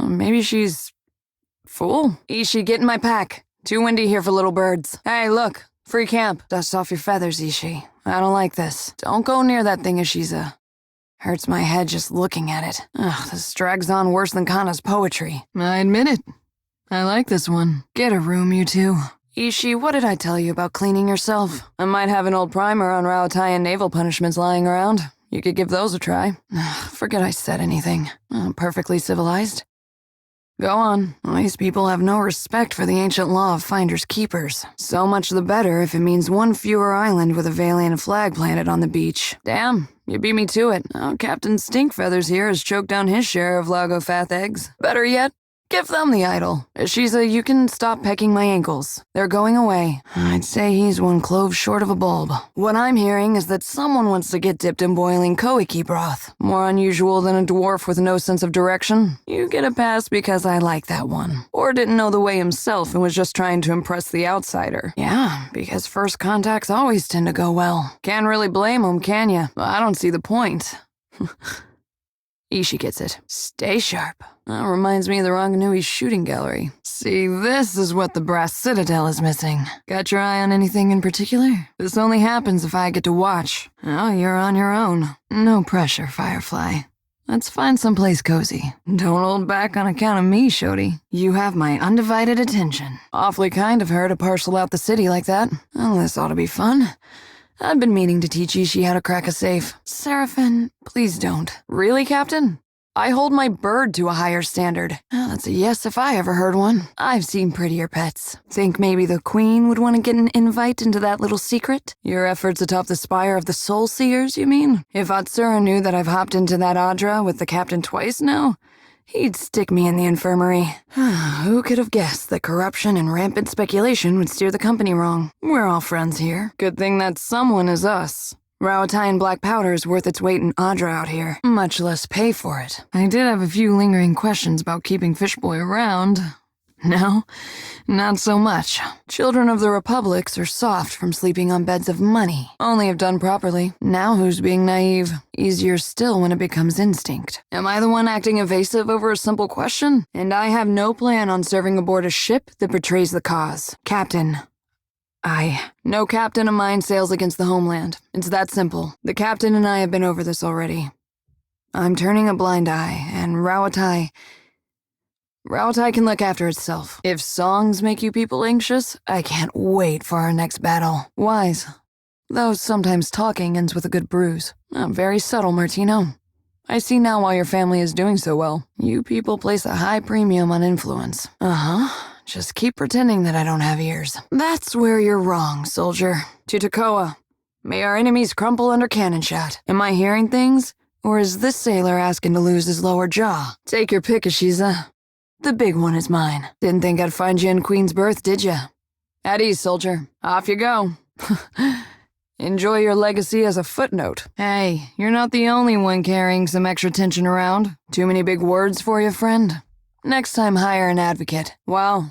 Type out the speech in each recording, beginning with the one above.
Maybe she's full. Ishi, get in my pack. Too windy here for little birds. Hey, look. Free camp. Dust off your feathers, Ishi. I don't like this. Don't go near that thing, Ishiza. Hurts my head just looking at it. Ugh, this drags on worse than Kana's poetry. I admit it. I like this one. Get a room, you two. Ishi, what did I tell you about cleaning yourself? I might have an old primer on Raotai naval punishments lying around. You could give those a try. Forget I said anything. Perfectly civilized. Go on. These people have no respect for the ancient law of finders keepers. So much the better if it means one fewer island with a Valiant flag planted on the beach. Damn, you beat me to it. Oh, Captain Stinkfeathers here has choked down his share of Lagofath eggs. Better yet, give them the idol. Ishiza, you can stop pecking my ankles. They're going away. I'd say he's one clove short of a bulb. What I'm hearing is that someone wants to get dipped in boiling koiki broth. More unusual than a dwarf with no sense of direction. You get a pass because I like that one. Or didn't know the way himself and was just trying to impress the outsider. Yeah, because first contacts always tend to go well. Can't really blame him, can ya? I don't see the point. Ishi gets it. Stay sharp. That reminds me of the Ranganui shooting gallery. See, this is what the Brass Citadel is missing. Got your eye on anything in particular? This only happens if I get to watch. Oh, you're on your own. No pressure, Firefly. Let's find someplace cozy. Don't hold back on account of me, Shodi. You have my undivided attention. Awfully kind of her to parcel out the city like that. Well, this ought to be fun. I've been meaning to teach Ishi how to crack a safe. Seraphin, please don't. Really, Captain? I hold my bird to a higher standard. Well, that's a yes if I ever heard one. I've seen prettier pets. Think maybe the Queen would want to get an invite into that little secret? Your efforts atop the spire of the Soul Seers, you mean? If Atsura knew that I've hopped into that Adra with the Captain twice now, he'd stick me in the infirmary. Who could have guessed that corruption and rampant speculation would steer the company wrong? We're all friends here. Good thing that someone is us. Raotai and black powder is worth its weight in Adra out here, much less pay for it. I did have a few lingering questions about keeping Fishboy around. No, not so much. Children of the Republics are soft from sleeping on beds of money, only if done properly. Now who's being naive? Easier still when it becomes instinct. Am I the one acting evasive over a simple question? And I have no plan on serving aboard a ship that betrays the cause. Captain. No captain of mine sails against the homeland. It's that simple. The captain and I have been over this already. I'm turning a blind eye, and Raotai can look after itself. If songs make you people anxious, I can't wait for our next battle. Wise. Though sometimes talking ends with a good bruise. Very subtle, Martino. I see now why your family is doing so well. You people place a high premium on influence. Just keep pretending that I don't have ears. That's where you're wrong, soldier. To Takoa. May our enemies crumple under cannon shot. Am I hearing things? Or is this sailor asking to lose his lower jaw? Take your pick, Ishiza. The big one is mine. Didn't think I'd find you in Queen's Birth, did ya? At ease, soldier. Off you go. Enjoy your legacy as a footnote. Hey, you're not the only one carrying some extra tension around. Too many big words for you, friend? Next time, hire an advocate. Wow,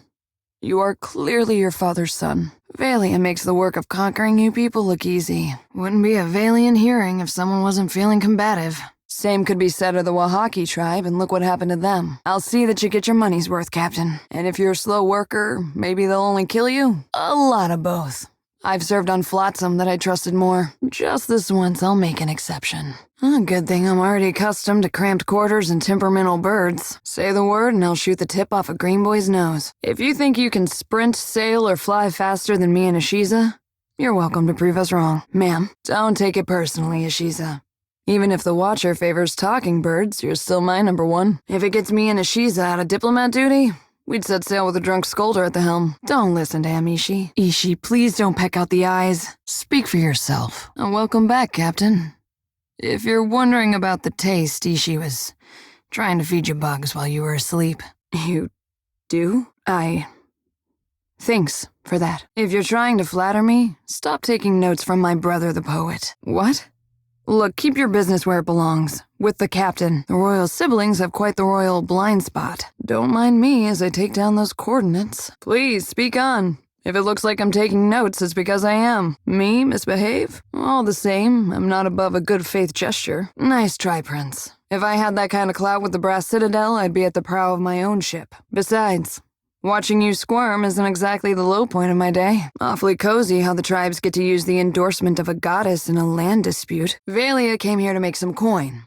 you are clearly your father's son. Valiant makes the work of conquering you people look easy. Wouldn't be a Valiant hearing if someone wasn't feeling combative. Same could be said of the Wahaki tribe, and look what happened to them. I'll see that you get your money's worth, Captain. And if you're a slow worker, maybe they'll only kill you? A lot of both. I've served on Flotsam that I trusted more. Just this once, I'll make an exception. Good thing I'm already accustomed to cramped quarters and temperamental birds. Say the word and I'll shoot the tip off a green boy's nose. If you think you can sprint, sail, or fly faster than me and Ishiza, you're welcome to prove us wrong. Ma'am, don't take it personally, Ishiza. Even if the Watcher favors talking birds, you're still my number one. If it gets me and Ishiza out of diplomat duty, we'd set sail with a drunk scolder at the helm. Don't listen to him, Ishi. Ishi, please don't peck out the eyes. Speak for yourself. Welcome back, Captain. If you're wondering about the taste, Ishi was trying to feed you bugs while you were asleep. You do? Thanks for that. If you're trying to flatter me, stop taking notes from my brother the poet. What? Look, keep your business where it belongs. With the captain. The royal siblings have quite the royal blind spot. Don't mind me as I take down those coordinates. Please, speak on. If it looks like I'm taking notes, it's because I am. Me, misbehave? All the same, I'm not above a good faith gesture. Nice try, Prince. If I had that kind of clout with the Brass Citadel, I'd be at the prow of my own ship. Besides, watching you squirm isn't exactly the low point of my day. Awfully cozy how the tribes get to use the endorsement of a goddess in a land dispute. Valia came here to make some coin.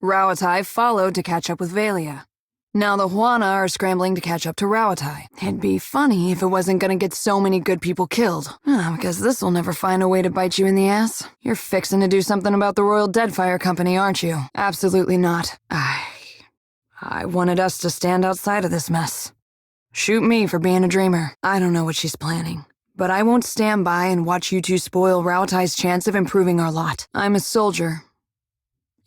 Rauatai followed to catch up with Valia. Now the Huana are scrambling to catch up to Rauatai. It'd be funny if it wasn't gonna get so many good people killed. Because this'll never find a way to bite you in the ass. You're fixing to do something about the Royal Deadfire Company, aren't you? Absolutely not. I wanted us to stand outside of this mess. Shoot me for being a dreamer. I don't know what she's planning, but I won't stand by and watch you two spoil Rauatai's chance of improving our lot. I'm a soldier.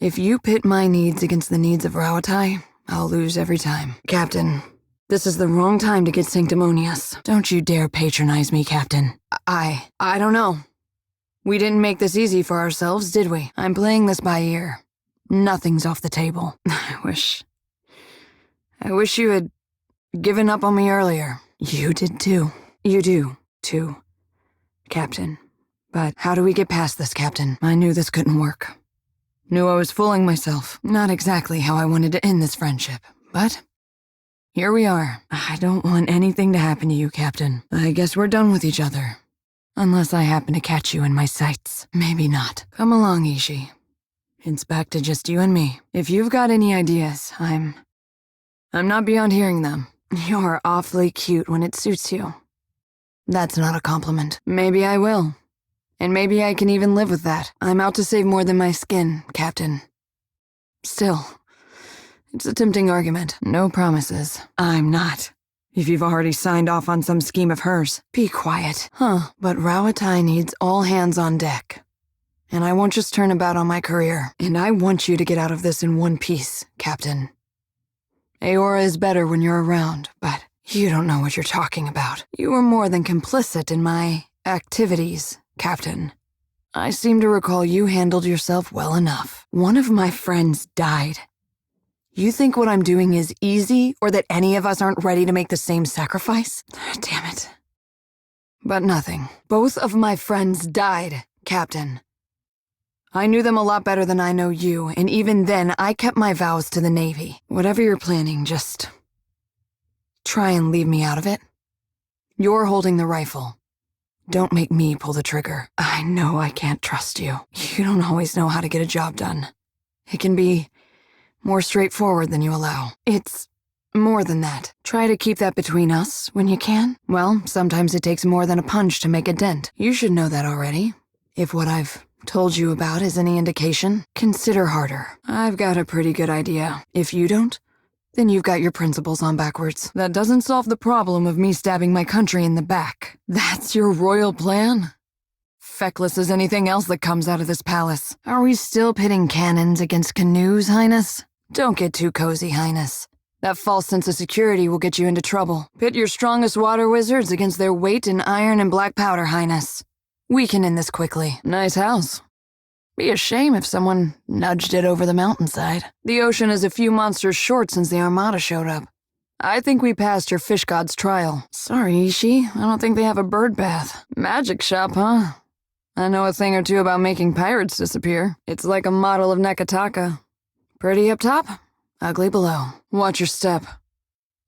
If you pit my needs against the needs of Rauatai, I'll lose every time. Captain, this is the wrong time to get sanctimonious. Don't you dare patronize me, Captain. I don't know. We didn't make this easy for ourselves, did we? I'm playing this by ear. Nothing's off the table. I wish you had given up on me earlier. You did too. You do, too, Captain. But how do we get past this, Captain? I knew this couldn't work. Knew I was fooling myself. Not exactly how I wanted to end this friendship, but here we are. I don't want anything to happen to you, Captain. I guess we're done with each other. Unless I happen to catch you in my sights. Maybe not. Come along, Ishi. It's back to just you and me. If you've got any ideas, I'm not beyond hearing them. You're awfully cute when it suits you. That's not a compliment. Maybe I will. And maybe I can even live with that. I'm out to save more than my skin, Captain. Still, it's a tempting argument. No promises. I'm not. If you've already signed off on some scheme of hers. Be quiet. But Rauatai needs all hands on deck. And I won't just turn about on my career. And I want you to get out of this in one piece, Captain. Aora is better when you're around, but you don't know what you're talking about. You were more than complicit in my activities, Captain. I seem to recall you handled yourself well enough. One of my friends died. You think what I'm doing is easy, or that any of us aren't ready to make the same sacrifice? Damn it. But nothing. Both of my friends died, Captain. I knew them a lot better than I know you, and even then, I kept my vows to the Navy. Whatever you're planning, just try and leave me out of it. You're holding the rifle. Don't make me pull the trigger. I know I can't trust you. You don't always know how to get a job done. It can be more straightforward than you allow. It's more than that. Try to keep that between us when you can. Well, sometimes it takes more than a punch to make a dent. You should know that already. If what I've told you about is any indication, consider harder. I've got a pretty good idea. If you don't, then you've got your principles on backwards. That doesn't solve the problem of me stabbing my country in the back. That's your royal plan? Feckless as anything else that comes out of this palace. Are we still pitting cannons against canoes, Highness? Don't get too cozy, Highness. That false sense of security will get you into trouble. Pit your strongest water wizards against their weight in iron and black powder, Highness. We can end this quickly. Nice house. Be a shame if someone nudged it over the mountainside. The ocean is a few monsters short since the Armada showed up. I think we passed your fish god's trial. Sorry, Ishi, I don't think they have a bird bath. Magic shop, huh? I know a thing or two about making pirates disappear. It's like a model of Nekataka. Pretty up top, ugly below. Watch your step.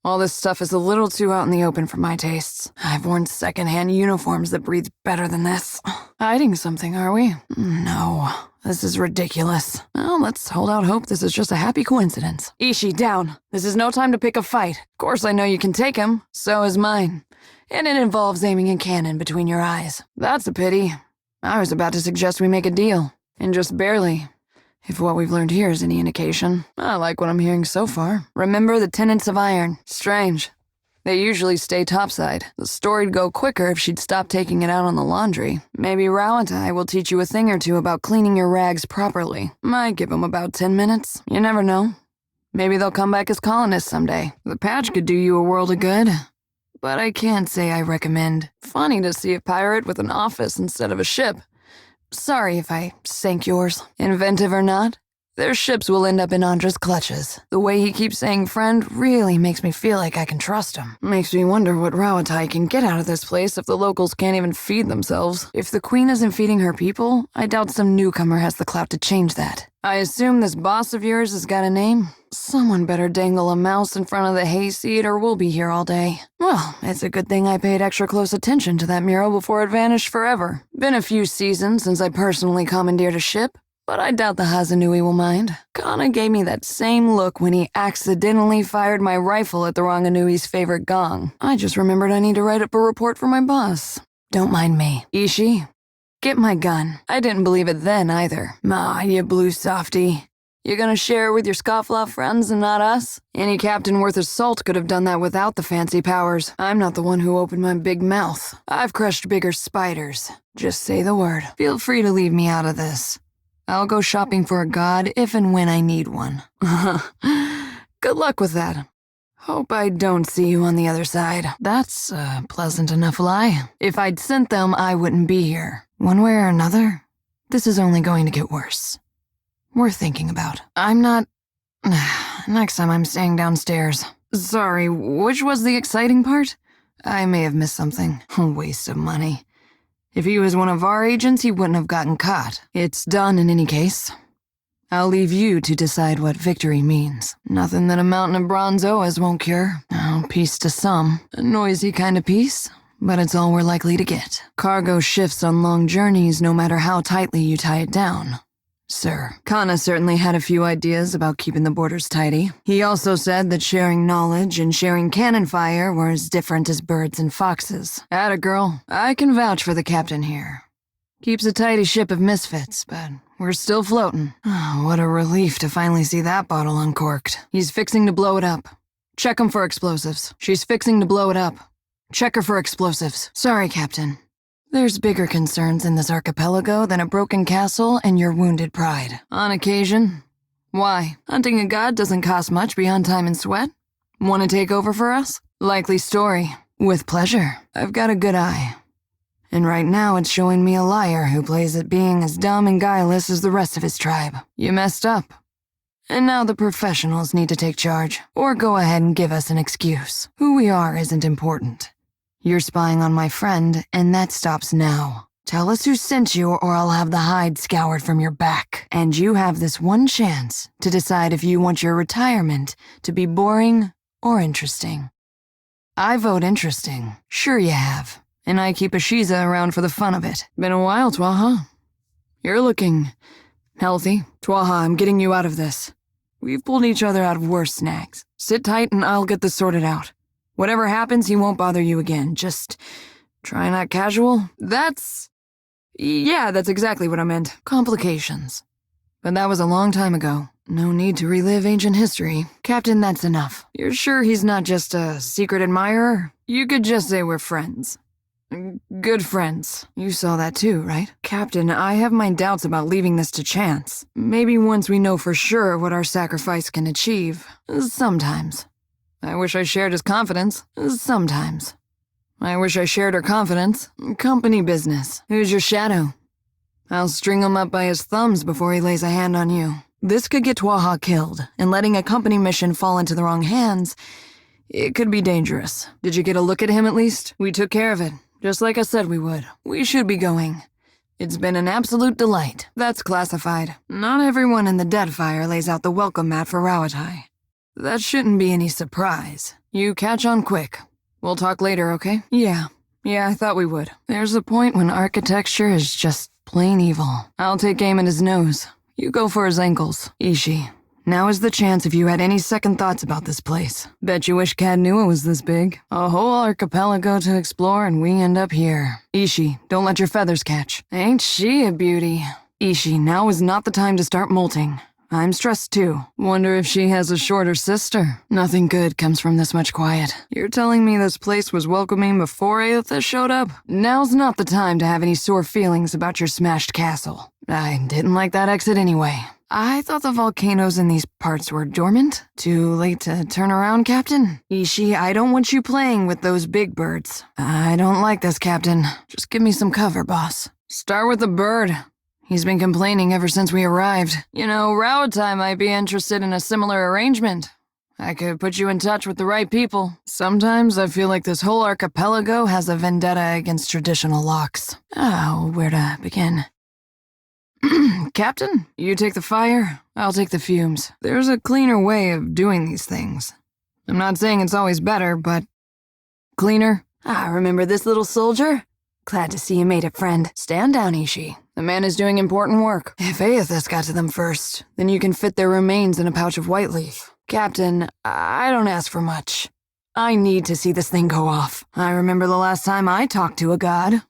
All this stuff is a little too out in the open for my tastes. I've worn secondhand uniforms that breathe better than this. Hiding something, are we? No, this is ridiculous. Well, let's hold out hope this is just a happy coincidence. Ishi, down. This is no time to pick a fight. Of course I know you can take him. So is mine. And it involves aiming a cannon between your eyes. That's a pity. I was about to suggest we make a deal. And just barely. If what we've learned here is any indication. I like what I'm hearing so far. Remember the tenets of iron. Strange. They usually stay topside. The story'd go quicker if she'd stop taking it out on the laundry. Maybe Rauatai will teach you a thing or two about cleaning your rags properly. Might give them about 10 minutes. You never know. Maybe they'll come back as colonists someday. The patch could do you a world of good. But I can't say I recommend. Funny to see a pirate with an office instead of a ship. Sorry if I sank yours. Inventive or not, their ships will end up in Andra's clutches. The way he keeps saying friend really makes me feel like I can trust him. Makes me wonder what Rauatai can get out of this place if the locals can't even feed themselves. If the queen isn't feeding her people, I doubt some newcomer has the clout to change that. I assume this boss of yours has got a name? Someone better dangle a mouse in front of the hayseed or we'll be here all day. Well, it's a good thing I paid extra close attention to that mural before it vanished forever. Been a few seasons since I personally commandeered a ship, but I doubt the Hazanui will mind. Kana gave me that same look when he accidentally fired my rifle at the Ranganui's favorite gong. I just remembered I need to write up a report for my boss. Don't mind me. Ishi, get my gun. I didn't believe it then either. Ma, you blue softy. You gonna share it with your scofflaw friends and not us? Any captain worth his salt could have done that without the fancy powers. I'm not the one who opened my big mouth. I've crushed bigger spiders. Just say the word. Feel free to leave me out of this. I'll go shopping for a god if and when I need one. Good luck with that. Hope I don't see you on the other side. That's a pleasant enough lie. If I'd sent them, I wouldn't be here. One way or another, this is only going to get worse. Worth thinking about. I'm not... Next time I'm staying downstairs. Sorry, which was the exciting part? I may have missed something. A waste of money. If he was one of our agents, he wouldn't have gotten caught. It's done in any case. I'll leave you to decide what victory means. Nothing that a mountain of bronzoas won't cure. Oh, peace to some. A noisy kind of peace, but it's all we're likely to get. Cargo shifts on long journeys no matter how tightly you tie it down. Sir, Kana certainly had a few ideas about keeping the borders tidy. He also said that sharing knowledge and sharing cannon fire were as different as birds and foxes. Atta girl, I can vouch for the captain here. Keeps a tidy ship of misfits, but we're still floating. Oh, what a relief to finally see that bottle uncorked. He's fixing to blow it up. Check him for explosives. She's fixing to blow it up. Check her for explosives. Sorry, Captain. There's bigger concerns in this archipelago than a broken castle and your wounded pride. On occasion. Why? Hunting a god doesn't cost much beyond time and sweat? Want to take over for us? Likely story. With pleasure. I've got a good eye. And right now it's showing me a liar who plays at being as dumb and guileless as the rest of his tribe. You messed up. And now the professionals need to take charge. Or go ahead and give us an excuse. Who we are isn't important. You're spying on my friend, and that stops now. Tell us who sent you or I'll have the hide scoured from your back. And you have this one chance to decide if you want your retirement to be boring or interesting. I vote interesting. Sure you have. And I keep a Shiza around for the fun of it. Been a while, Twaha. You're looking healthy. Twaha, I'm getting you out of this. We've pulled each other out of worse snags. Sit tight and I'll get this sorted out. Whatever happens, he won't bother you again. Just try not casual. That's exactly what I meant. Complications. But that was a long time ago. No need to relive ancient history. Captain, that's enough. You're sure he's not just a secret admirer? You could just say we're friends. Good friends. You saw that too, right? Captain, I have my doubts about leaving this to chance. Maybe once we know for sure what our sacrifice can achieve. Sometimes. I wish I shared his confidence. Sometimes. I wish I shared her confidence. Company business. Who's your shadow? I'll string him up by his thumbs before he lays a hand on you. This could get Twaha killed, and letting a company mission fall into the wrong hands, it could be dangerous. Did you get a look at him at least? We took care of it, just like I said we would. We should be going. It's been an absolute delight. That's classified. Not everyone in the Deadfire lays out the welcome mat for Rawatai. That shouldn't be any surprise. You catch on quick. We'll talk later, okay? Yeah, I thought we would. There's a point when architecture is just plain evil. I'll take aim at his nose. You go for his ankles. Ishi, now is the chance if you had any second thoughts about this place. Bet you wish Cad knew it was this big. A whole archipelago to explore and we end up here. Ishi, don't let your feathers catch. Ain't she a beauty? Ishi, now is not the time to start molting. I'm stressed too. Wonder if she has a shorter sister. Nothing good comes from this much quiet. You're telling me this place was welcoming before Aotha showed up? Now's not the time to have any sore feelings about your smashed castle. I didn't like that exit anyway. I thought the volcanoes in these parts were dormant. Too late to turn around, Captain? Ishi, I don't want you playing with those big birds. I don't like this, Captain. Just give me some cover, boss. Start with the bird. He's been complaining ever since we arrived. You know, Rawatai might be interested in a similar arrangement. I could put you in touch with the right people. Sometimes I feel like this whole archipelago has a vendetta against traditional locks. Oh, where to begin? Captain, you take the fire, I'll take the fumes. There's a cleaner way of doing these things. I'm not saying it's always better, but cleaner. Remember this little soldier? Glad to see you made it, friend. Stand down, Ishi. The man is doing important work. If Aethys got to them first, then you can fit their remains in a pouch of white leaf. Captain, I don't ask for much. I need to see this thing go off. I remember the last time I talked to a god.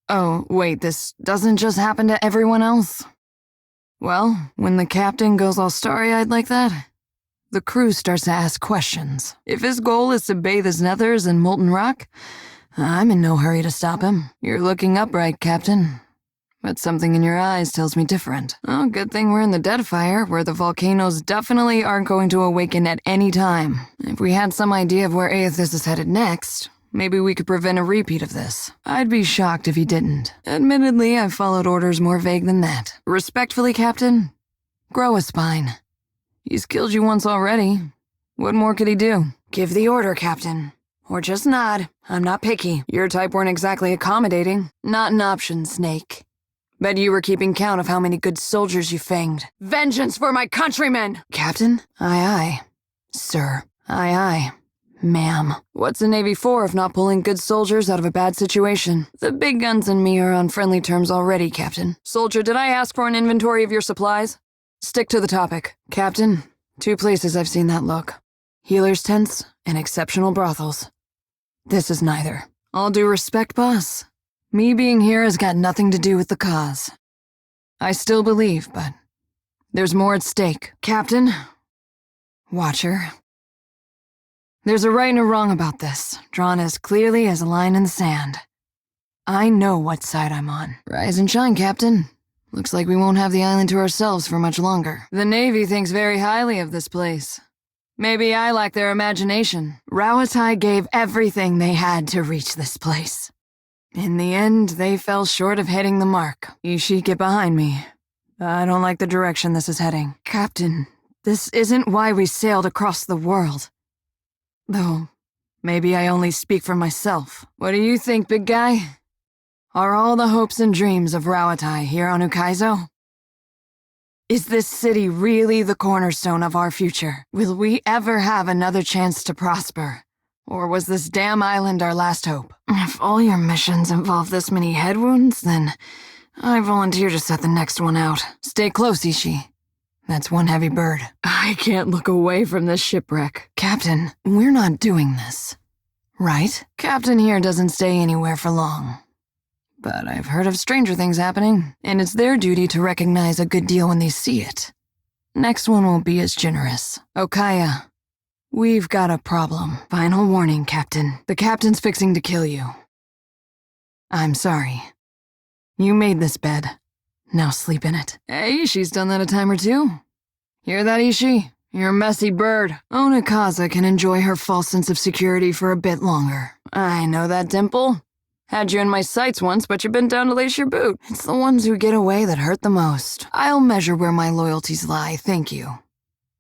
Oh, wait, this doesn't just happen to everyone else? Well, when the captain goes all starry-eyed like that, the crew starts to ask questions. If his goal is to bathe his nethers in molten rock, I'm in no hurry to stop him. You're looking upright, Captain. But something in your eyes tells me different. Oh, good thing we're in the Deadfire, where the volcanoes definitely aren't going to awaken at any time. If we had some idea of where Aethys is headed next, maybe we could prevent a repeat of this. I'd be shocked if he didn't. Admittedly, I've followed orders more vague than that. Respectfully, Captain, grow a spine. He's killed you once already. What more could he do? Give the order, Captain. Or just nod. I'm not picky. Your type weren't exactly accommodating. Not an option, Snake. Bet you were keeping count of how many good soldiers you fanged. Vengeance for my countrymen! Captain? Aye, aye. Sir. Aye, aye. Ma'am. What's the Navy for if not pulling good soldiers out of a bad situation? The big guns and me are on friendly terms already, Captain. Soldier, did I ask for an inventory of your supplies? Stick to the topic. Captain, 2 places I've seen that look. Healers' tents and exceptional brothels. This is neither. All due respect, boss. Me being here has got nothing to do with the cause. I still believe, but there's more at stake. Captain, Watcher, there's a right and a wrong about this, drawn as clearly as a line in the sand. I know what side I'm on. Rise and shine, Captain. Looks like we won't have the island to ourselves for much longer. The Navy thinks very highly of this place. Maybe I lack their imagination. Rawatai gave everything they had to reach this place. In the end, they fell short of hitting the mark. Ishi, get behind me. I don't like the direction this is heading. Captain, this isn't why we sailed across the world. Though, maybe I only speak for myself. What do you think, big guy? Are all the hopes and dreams of Rawatai here on Ukaizo? Is this city really the cornerstone of our future? Will we ever have another chance to prosper? Or was this damn island our last hope? If all your missions involve this many head wounds, then I volunteer to set the next one out. Stay close, Ishi. That's one heavy bird. I can't look away from this shipwreck. Captain, we're not doing this, right? Captain here doesn't stay anywhere for long. But I've heard of stranger things happening, and it's their duty to recognize a good deal when they see it. Next one won't be as generous. Okaya, we've got a problem. Final warning, Captain. The captain's fixing to kill you. I'm sorry. You made this bed. Now sleep in it. Hey, Ishi's done that a time or two. Hear that, Ishi? You're a messy bird. Onikaza can enjoy her false sense of security for a bit longer. I know that, Dimple. Had you in my sights once, but you've been down to lace your boot. It's the ones who get away that hurt the most. I'll measure where my loyalties lie, thank you.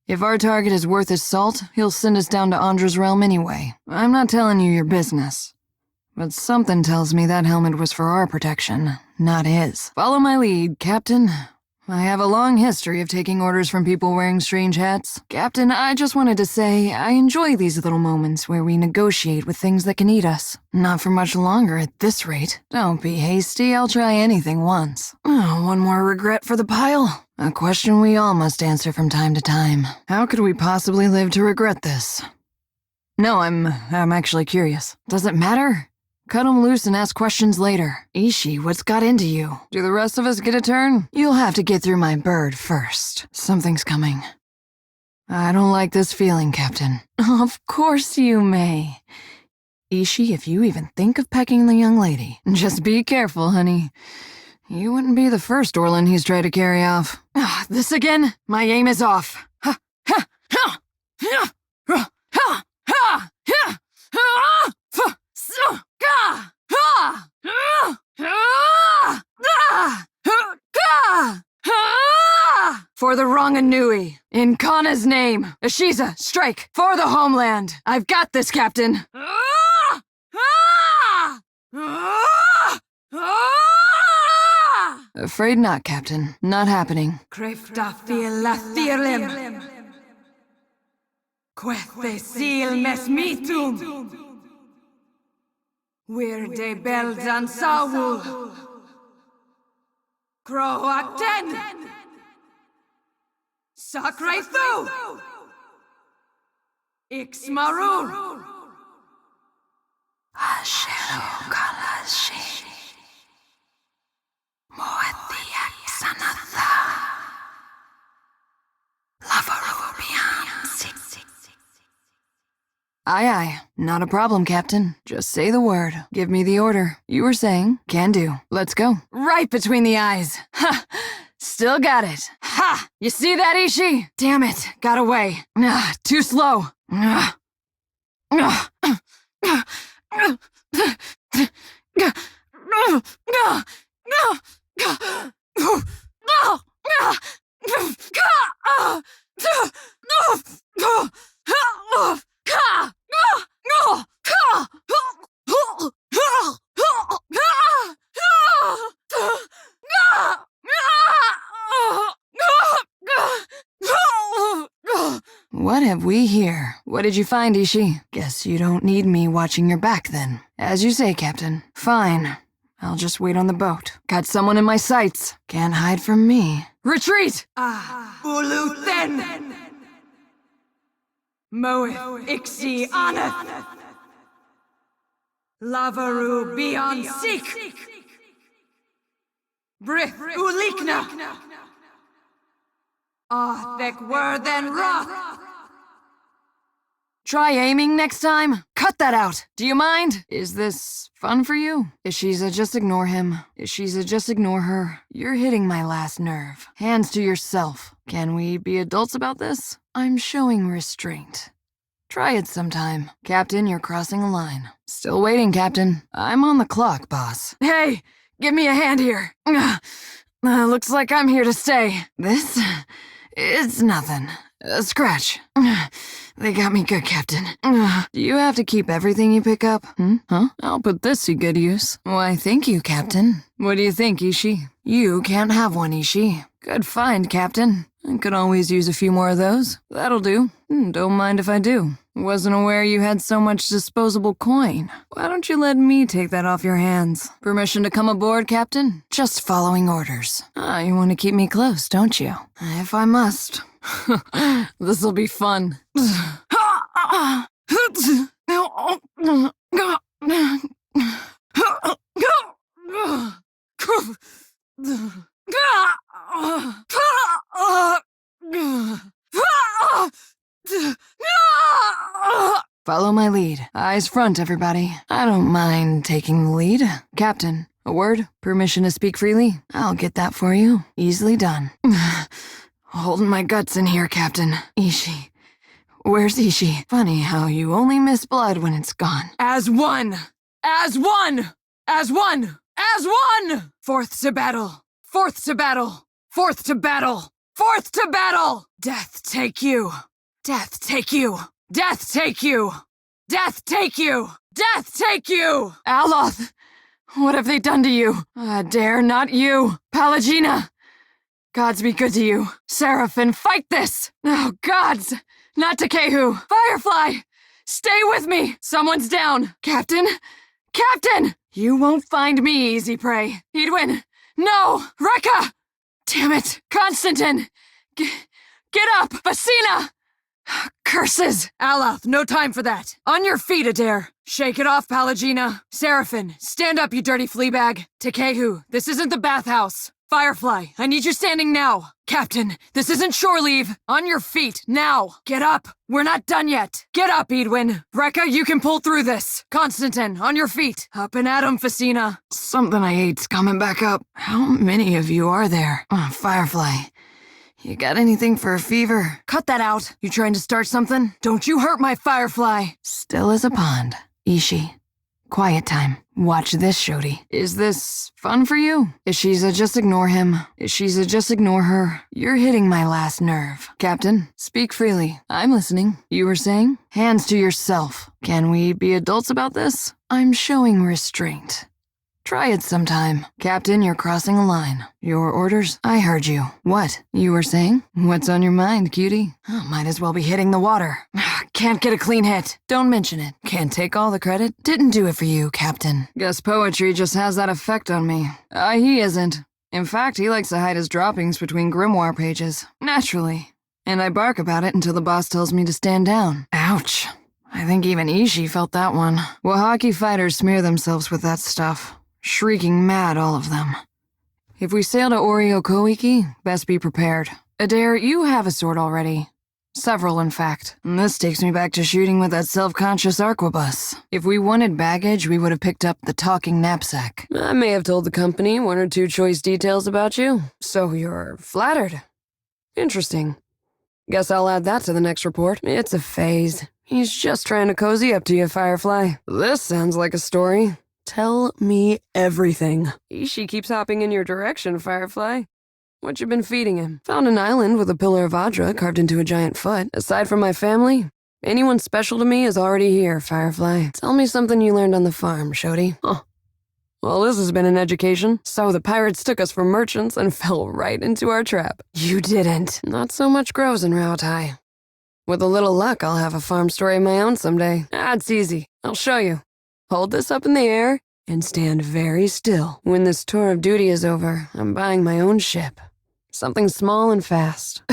If our target is worth his salt, he'll send us down to Andra's realm anyway. I'm not telling you your business. But something tells me that helmet was for our protection, not his. Follow my lead, Captain. I have a long history of taking orders from people wearing strange hats. Captain, I just wanted to say I enjoy these little moments where we negotiate with things that can eat us. Not for much longer at this rate. Don't be hasty, I'll try anything once. Oh, one more regret for the pile? A question we all must answer from time to time. How could we possibly live to regret this? No, I'm actually curious. Does it matter? Cut him loose and ask questions later. Ishi, what's got into you? Do the rest of us get a turn? You'll have to get through my bird first. Something's coming. I don't like this feeling, Captain. Of course you may. Ishi, if you even think of pecking the young lady, just be careful, honey. You wouldn't be the first Orlin he's tried to carry off. This again? My aim is off. Ha! Ha! Ha! Ha! Ha! Ha! Ha! Ha! For the Ranganui, in Kana's name, Ashiza, strike, for the homeland. I've got this, Captain. Afraid not, Captain. Not happening. Crefta fila thirlim. Quethe sil mes mitum. We're de beldan sawul. Croacten. Sacre thu. Ix marur. Ashero kalashi. Moethiak sanatha. Lavarubian six. Aye, not a problem, Captain. Just say the word. Give me the order. You were saying, can do. Let's go. Right between the eyes. Ha! Still got it. Ha! You see that, Ishi? Damn it, got away. Too slow. What have we here? What did you find, Ishi? Guess you don't need me watching your back then. As you say, Captain. Fine. I'll just wait on the boat. Got someone in my sights. Can't hide from me. Retreat! Ulu then. Moeth ixi anath. Lavaru beyond seek. Brith ulikna. Thek were then wrath. Try aiming next time. Cut that out. Do you mind? Is this fun for you? Ishiza, just ignore him. Ishiza, just ignore her. You're hitting my last nerve. Hands to yourself. Can we be adults about this? I'm showing restraint. Try it sometime. Captain, you're crossing a line. Still waiting, Captain. I'm on the clock, boss. Hey, give me a hand here. Looks like I'm here to stay. This? It's nothing. A scratch. They got me good, Captain. Do you have to keep everything you pick up? Huh? I'll put this to good use. Why, thank you, Captain. What do you think, Ishi? You can't have one, Ishi. Good find, Captain. I could always use a few more of those. That'll do. Don't mind if I do. Wasn't aware you had so much disposable coin. Why don't you let me take that off your hands? Permission to come aboard, Captain? Just following orders. You want to keep me close, don't you? If I must. This'll be fun. Follow my lead. Eyes front, everybody. I don't mind taking the lead. Captain, a word? Permission to speak freely? I'll get that for you. Easily done. Holding my guts in here, Captain. Ishi. Where's Ishi? Funny how you only miss blood when it's gone. As one! As one! As one! As one! Forth to battle! Forth to battle! Forth to battle! Forth to battle! Death take you! Death take you! Death take you! Death take you! Death take you! Aloth! What have they done to you? Dare not you! Palagina! Gods be good to you. Seraphim, fight this! Oh, gods! Not Takehu! Firefly! Stay with me! Someone's down! Captain? Captain! You won't find me easy prey. Edwin! No! Rekka! Damn it! Constantine! Get up! Basina! Curses! Aloth, no time for that. On your feet, Adair. Shake it off, Palagina. Seraphim, stand up, you dirty fleabag. Takehu, this isn't the bathhouse. Firefly, I need you standing now. Captain, this isn't shore leave. On your feet, now. Get up. We're not done yet. Get up, Edwin. Rekka, you can pull through this. Constantine, on your feet. Up and at 'em, Facina. Something I hate's coming back up. How many of you are there? Firefly. You got anything for a fever? Cut that out. You trying to start something? Don't you hurt my Firefly. Still as a pond. Ishi. Quiet time. Watch this, Shodi. Is this fun for you? Ishiza, just ignore him. Ishiza, just ignore her. You're hitting my last nerve. Captain, speak freely. I'm listening. You were saying? Hands to yourself. Can we be adults about this? I'm showing restraint. Try it sometime. Captain, you're crossing a line. Your orders? I heard you. What? You were saying? What's on your mind, cutie? Oh, might as well be hitting the water. Can't get a clean hit. Don't mention it. Can't take all the credit. Didn't do it for you, Captain. Guess poetry just has that effect on me. He isn't. In fact, he likes to hide his droppings between grimoire pages. Naturally. And I bark about it until the boss tells me to stand down. Ouch. I think even Ishii felt that one. Wahaki fighters smear themselves with that stuff. Shrieking mad, all of them. If we sail to Oreo Koiki, best be prepared. Adair, you have a sword already. Several, in fact. And this takes me back to shooting with that self-conscious arquebus. If we wanted baggage, we would have picked up the talking knapsack. I may have told the company 1 or 2 choice details about you. So you're flattered. Interesting. Guess I'll add that to the next report. It's a phase. He's just trying to cozy up to you, Firefly. This sounds like a story. Tell me everything. Ishii keeps hopping in your direction, Firefly. What you been feeding him? Found an island with a pillar of Adra carved into a giant foot. Aside from my family, anyone special to me is already here, Firefly. Tell me something you learned on the farm, Shodi. Oh. Well, this has been an education. So the pirates took us for merchants and fell right into our trap. You didn't. Not so much grows in Rautai. With a little luck, I'll have a farm story of my own someday. It's easy. I'll show you. Hold this up in the air and stand very still. When this tour of duty is over, I'm buying my own ship. Something small and fast.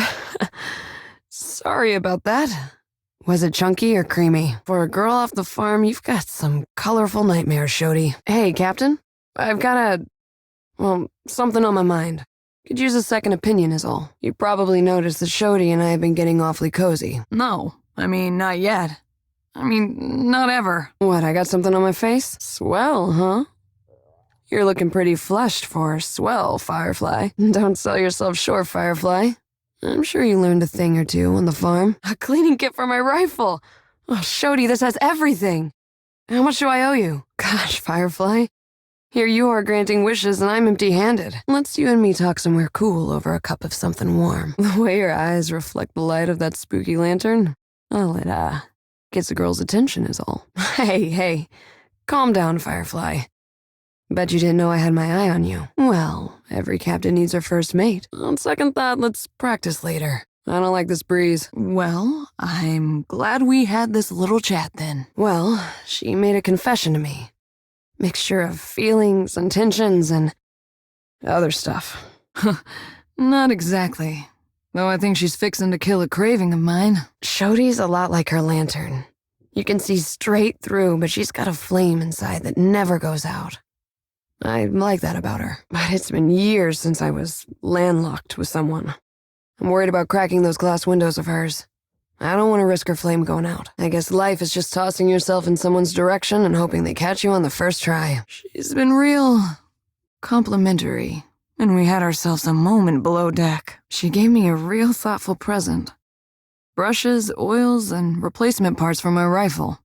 Sorry about that. Was it chunky or creamy? For a girl off the farm, you've got some colorful nightmares, Shodi. Hey, Captain. I've got something on my mind. Could use a second opinion is all. You probably noticed that Shodi and I have been getting awfully cozy. No, not yet. Not ever. What, I got something on my face? Swell, huh? You're looking pretty flushed for swell, Firefly. Don't sell yourself short, Firefly. I'm sure you learned a thing or two on the farm. A cleaning kit for my rifle. Oh, Shodi, this has everything. How much do I owe you? Gosh, Firefly. Here you are granting wishes and I'm empty-handed. Let's you and me talk somewhere cool over a cup of something warm. The way your eyes reflect the light of that spooky lantern, it gets a girl's attention is all. Hey, calm down, Firefly. Bet you didn't know I had my eye on you. Well, every captain needs her first mate. On second thought, let's practice later. I don't like this breeze. Well, I'm glad we had this little chat then. Well, she made a confession to me. Mixture of feelings and tensions and other stuff. Not exactly. Though I think she's fixing to kill a craving of mine. Shodi's a lot like her lantern. You can see straight through, but she's got a flame inside that never goes out. I like that about her, but it's been years since I was landlocked with someone. I'm worried about cracking those glass windows of hers. I don't want to risk her flame going out. I guess life is just tossing yourself in someone's direction and hoping they catch you on the first try. She's been real complimentary, and we had ourselves a moment below deck. She gave me a real thoughtful present. Brushes, oils, and replacement parts for my rifle.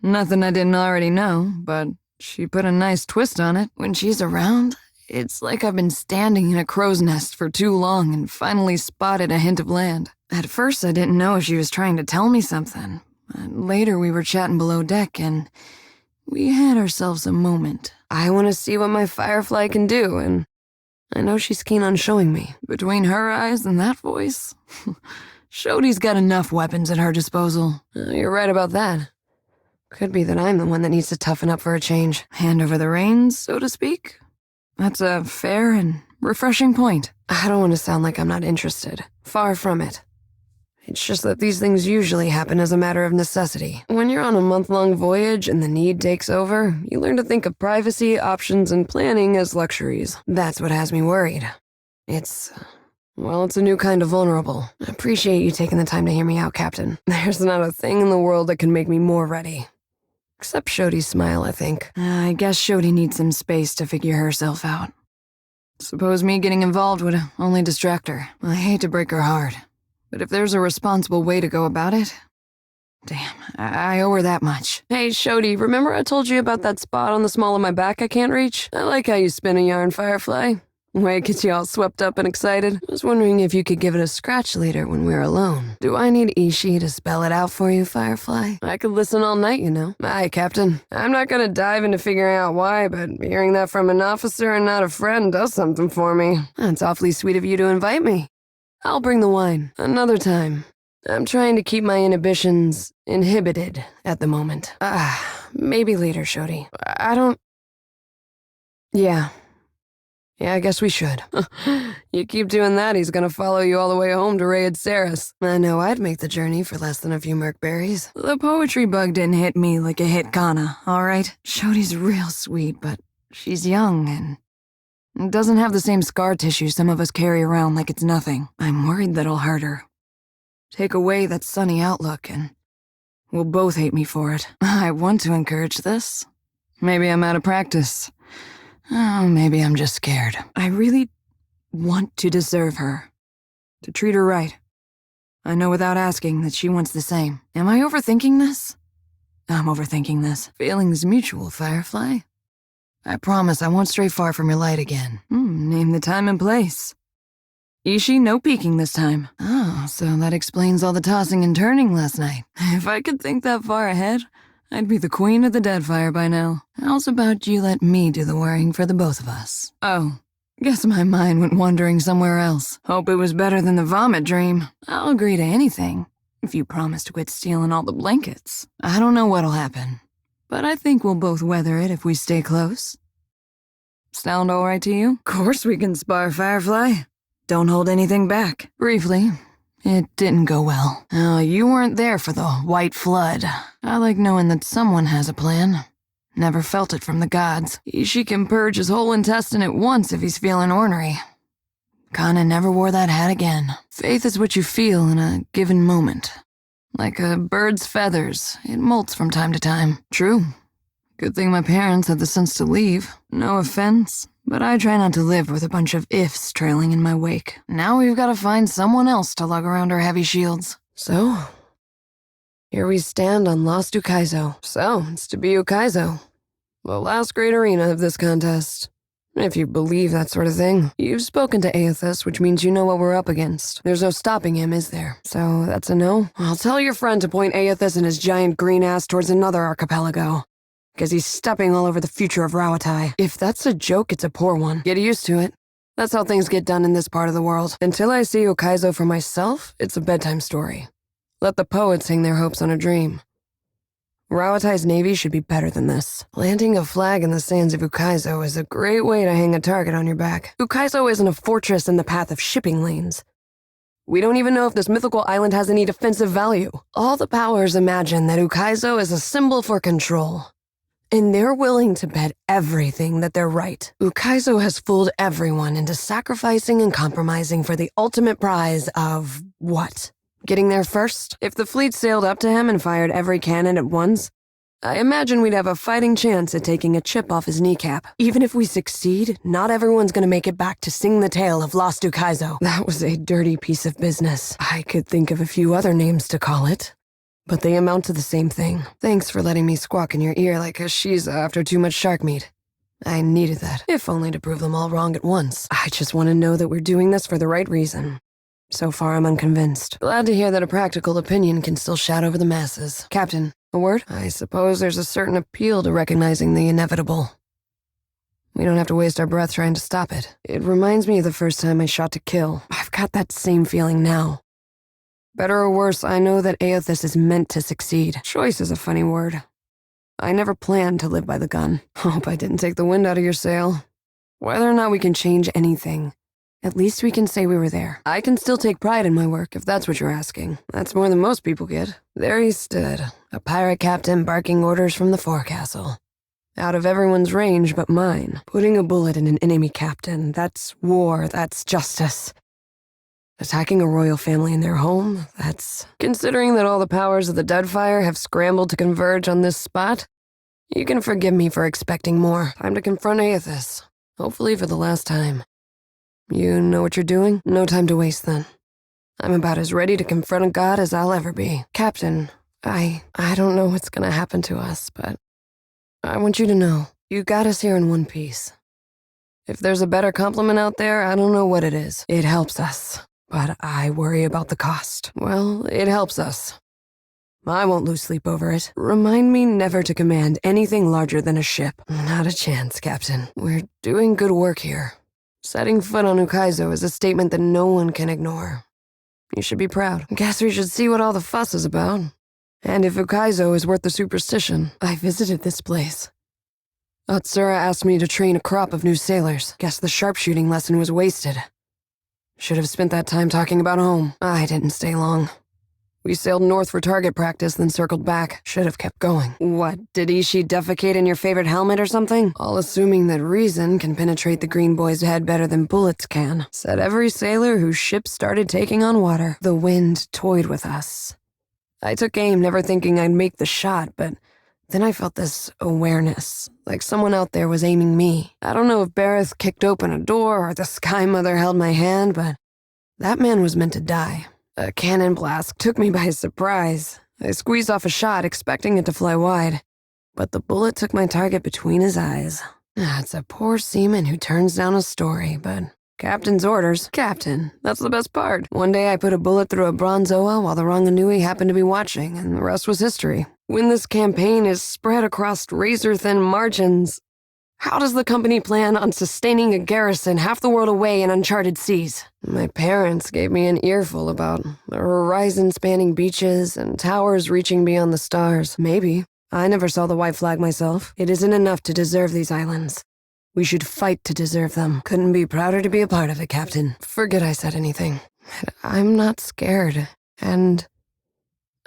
Nothing I didn't already know, but she put a nice twist on it. When she's around, it's like I've been standing in a crow's nest for too long and finally spotted a hint of land. At first, I didn't know if she was trying to tell me something. Later, we were chatting below deck, and we had ourselves a moment. I want to see what my Firefly can do, and I know she's keen on showing me. Between her eyes and that voice, Shodi's got enough weapons at her disposal. You're right about that. Could be that I'm the one that needs to toughen up for a change. Hand over the reins, so to speak. That's a fair and refreshing point. I don't want to sound like I'm not interested. Far from it. It's just that these things usually happen as a matter of necessity. When you're on a month-long voyage and the need takes over, you learn to think of privacy, options, and planning as luxuries. That's what has me worried. It's a new kind of vulnerable. I appreciate you taking the time to hear me out, Captain. There's not a thing in the world that can make me more ready. Except Shodi's smile, I think. I guess Shodi needs some space to figure herself out. Suppose me getting involved would only distract her. I hate to break her heart. But if there's a responsible way to go about it... Damn, I owe her that much. Hey, Shodi, remember I told you about that spot on the small of my back I can't reach? I like how you spin a yarn, Firefly. Way gets you all swept up and excited. I was wondering if you could give it a scratch later when we're alone. Do I need Ishii to spell it out for you, Firefly? I could listen all night, you know. Aye, Captain. I'm not gonna dive into figuring out why, but hearing that from an officer and not a friend does something for me. That's awfully sweet of you to invite me. I'll bring the wine. Another time. I'm trying to keep my inhibitions inhibited at the moment. Maybe later, Shodi. I don't... Yeah, I guess we should. You keep doing that, he's gonna follow you all the way home to raid Saris. I know I'd make the journey for less than a few merkberries. The poetry bug didn't hit me like it hit Kana, alright? Shodi's real sweet, but she's young and doesn't have the same scar tissue some of us carry around like it's nothing. I'm worried that'll hurt her. Take away that sunny outlook and we'll both hate me for it. I want to encourage this. Maybe I'm out of practice. Oh, maybe I'm just scared. I really want to deserve her. To treat her right. I know without asking that she wants the same. Am I overthinking this? I'm overthinking this. Feelings mutual, Firefly. I promise I won't stray far from your light again. Name the time and place. Ishii, no peeking this time. Oh, so that explains all the tossing and turning last night. If I could think that far ahead, I'd be the queen of the Deadfire by now. How's about you let me do the worrying for the both of us? Oh, guess my mind went wandering somewhere else. Hope it was better than the vomit dream. I'll agree to anything, if you promise to quit stealing all the blankets. I don't know what'll happen, but I think we'll both weather it if we stay close. Sound all right to you? Of course we can spar, Firefly. Don't hold anything back. Briefly, it didn't go well. Oh, you weren't there for the White Flood. I like knowing that someone has a plan. Never felt it from the gods. Ishii can purge his whole intestine at once if he's feeling ornery. Kana never wore that hat again. Faith is what you feel in a given moment. Like a bird's feathers, it molts from time to time. True. Good thing my parents had the sense to leave. No offense, but I try not to live with a bunch of ifs trailing in my wake. Now we've got to find someone else to lug around our heavy shields. So, here we stand on Lost Ukaizo. So, it's to be Ukaizo. The last great arena of this contest. If you believe that sort of thing. You've spoken to Aethys, which means you know what we're up against. There's no stopping him, is there? So, that's a no? I'll tell your friend to point Aethys and his giant green ass towards another archipelago. Because he's stepping all over the future of Rawatai. If that's a joke, it's a poor one. Get used to it. That's how things get done in this part of the world. Until I see Ukaizo for myself, it's a bedtime story. Let the poets hang their hopes on a dream. Rawatai's navy should be better than this. Planting a flag in the sands of Ukaizo is a great way to hang a target on your back. Ukaizo isn't a fortress in the path of shipping lanes. We don't even know if this mythical island has any defensive value. All the powers imagine that Ukaizo is a symbol for control. And they're willing to bet everything that they're right. Ukaizo has fooled everyone into sacrificing and compromising for the ultimate prize of what? Getting there first? If the fleet sailed up to him and fired every cannon at once, I imagine we'd have a fighting chance at taking a chip off his kneecap. Even if we succeed, not everyone's gonna make it back to sing the tale of Lost Ukaizo. That was a dirty piece of business. I could think of a few other names to call it, but they amount to the same thing. Thanks for letting me squawk in your ear like a Shiza after too much shark meat. I needed that, if only to prove them all wrong at once. I just want to know that we're doing this for the right reason. So far, I'm unconvinced. Glad to hear that a practical opinion can still shout over the masses. Captain, a word? I suppose there's a certain appeal to recognizing the inevitable. We don't have to waste our breath trying to stop it. It reminds me of the first time I shot to kill. I've got that same feeling now. Better or worse, I know that Aethys is meant to succeed. Choice is a funny word. I never planned to live by the gun. Hope I didn't take the wind out of your sail. Whether or not we can change anything, at least we can say we were there. I can still take pride in my work, if that's what you're asking. That's more than most people get. There he stood, a pirate captain barking orders from the forecastle. Out of everyone's range but mine. Putting a bullet in an enemy captain, that's war, that's justice. Attacking a royal family in their home, that's... Considering that all the powers of the Deadfire have scrambled to converge on this spot, you can forgive me for expecting more. Time to confront Aethys. Hopefully for the last time. You know what you're doing? No time to waste then. I'm about as ready to confront a god as I'll ever be. Captain, I don't know what's gonna happen to us, but I want you to know, you got us here in one piece. If there's a better compliment out there, I don't know what it is. It helps us. But I worry about the cost. Well, it helps us. I won't lose sleep over it. Remind me never to command anything larger than a ship. Not a chance, Captain. We're doing good work here. Setting foot on Ukaizo is a statement that no one can ignore. You should be proud. Guess we should see what all the fuss is about. And if Ukaizo is worth the superstition, I visited this place. Atsura asked me to train a crop of new sailors. Guess the sharpshooting lesson was wasted. Should have spent that time talking about home. I didn't stay long. We sailed north for target practice, then circled back. Should have kept going. What, did Ishii defecate in your favorite helmet or something? All assuming that reason can penetrate the green boy's head better than bullets can. Said every sailor whose ship started taking on water. The wind toyed with us. I took aim, never thinking I'd make the shot, but then I felt this awareness, like someone out there was aiming me. I don't know if Bareth kicked open a door or the Sky Mother held my hand, but that man was meant to die. A cannon blast took me by surprise. I squeezed off a shot, expecting it to fly wide. But the bullet took my target between his eyes. It's a poor seaman who turns down a story, but captain's orders. Captain, that's the best part. One day I put a bullet through a Bronzoa while the Ranganui happened to be watching, and the rest was history. When this campaign is spread across razor-thin margins, how does the company plan on sustaining a garrison half the world away in uncharted seas? My parents gave me an earful about the horizon-spanning beaches and towers reaching beyond the stars. Maybe. I never saw the white flag myself. It isn't enough to deserve these islands. We should fight to deserve them. Couldn't be prouder to be a part of it, Captain. Forget I said anything. I'm not scared, and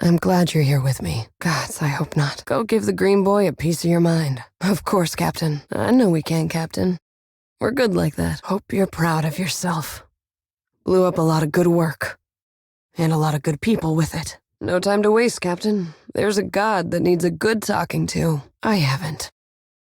I'm glad you're here with me. Gods, I hope not. Go give the green boy a piece of your mind. Of course, Captain. I know we can, Captain. We're good like that. Hope you're proud of yourself. Blew up a lot of good work. And a lot of good people with it. No time to waste, Captain. There's a god that needs a good talking to. I haven't.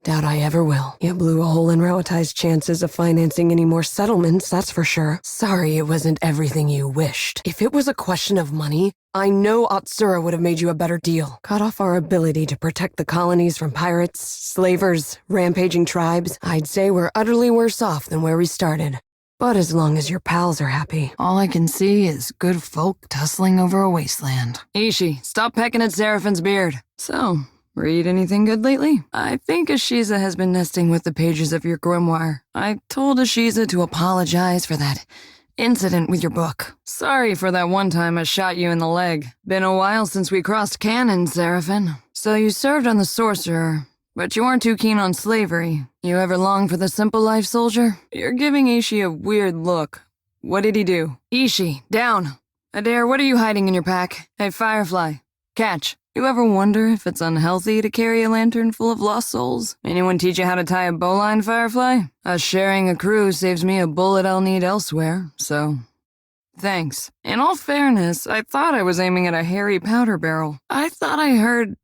Doubt I ever will. You blew a hole in Rawatai's chances of financing any more settlements, that's for sure. Sorry it wasn't everything you wished. If it was a question of money, I know Atsura would have made you a better deal. Cut off our ability to protect the colonies from pirates, slavers, rampaging tribes. I'd say we're utterly worse off than where we started. But as long as your pals are happy. All I can see is good folk tussling over a wasteland. Ishii, stop pecking at Seraphin's beard. So, read anything good lately? I think Ashiza has been nesting with the pages of your grimoire. I told Ashiza to apologize for that incident with your book. Sorry for that one time I shot you in the leg. Been a while since we crossed cannons, Seraphin. So you served on the Sorcerer, but you weren't too keen on slavery. You ever long for the simple life, soldier? You're giving Ishii a weird look. What did he do? Ishii, down. Adair, what are you hiding in your pack? Hey, Firefly, catch. You ever wonder if it's unhealthy to carry a lantern full of lost souls? Anyone teach you how to tie a bowline, Firefly? Us sharing a crew saves me a bullet I'll need elsewhere, so thanks. In all fairness, I thought I was aiming at a hairy powder barrel. I thought I heard...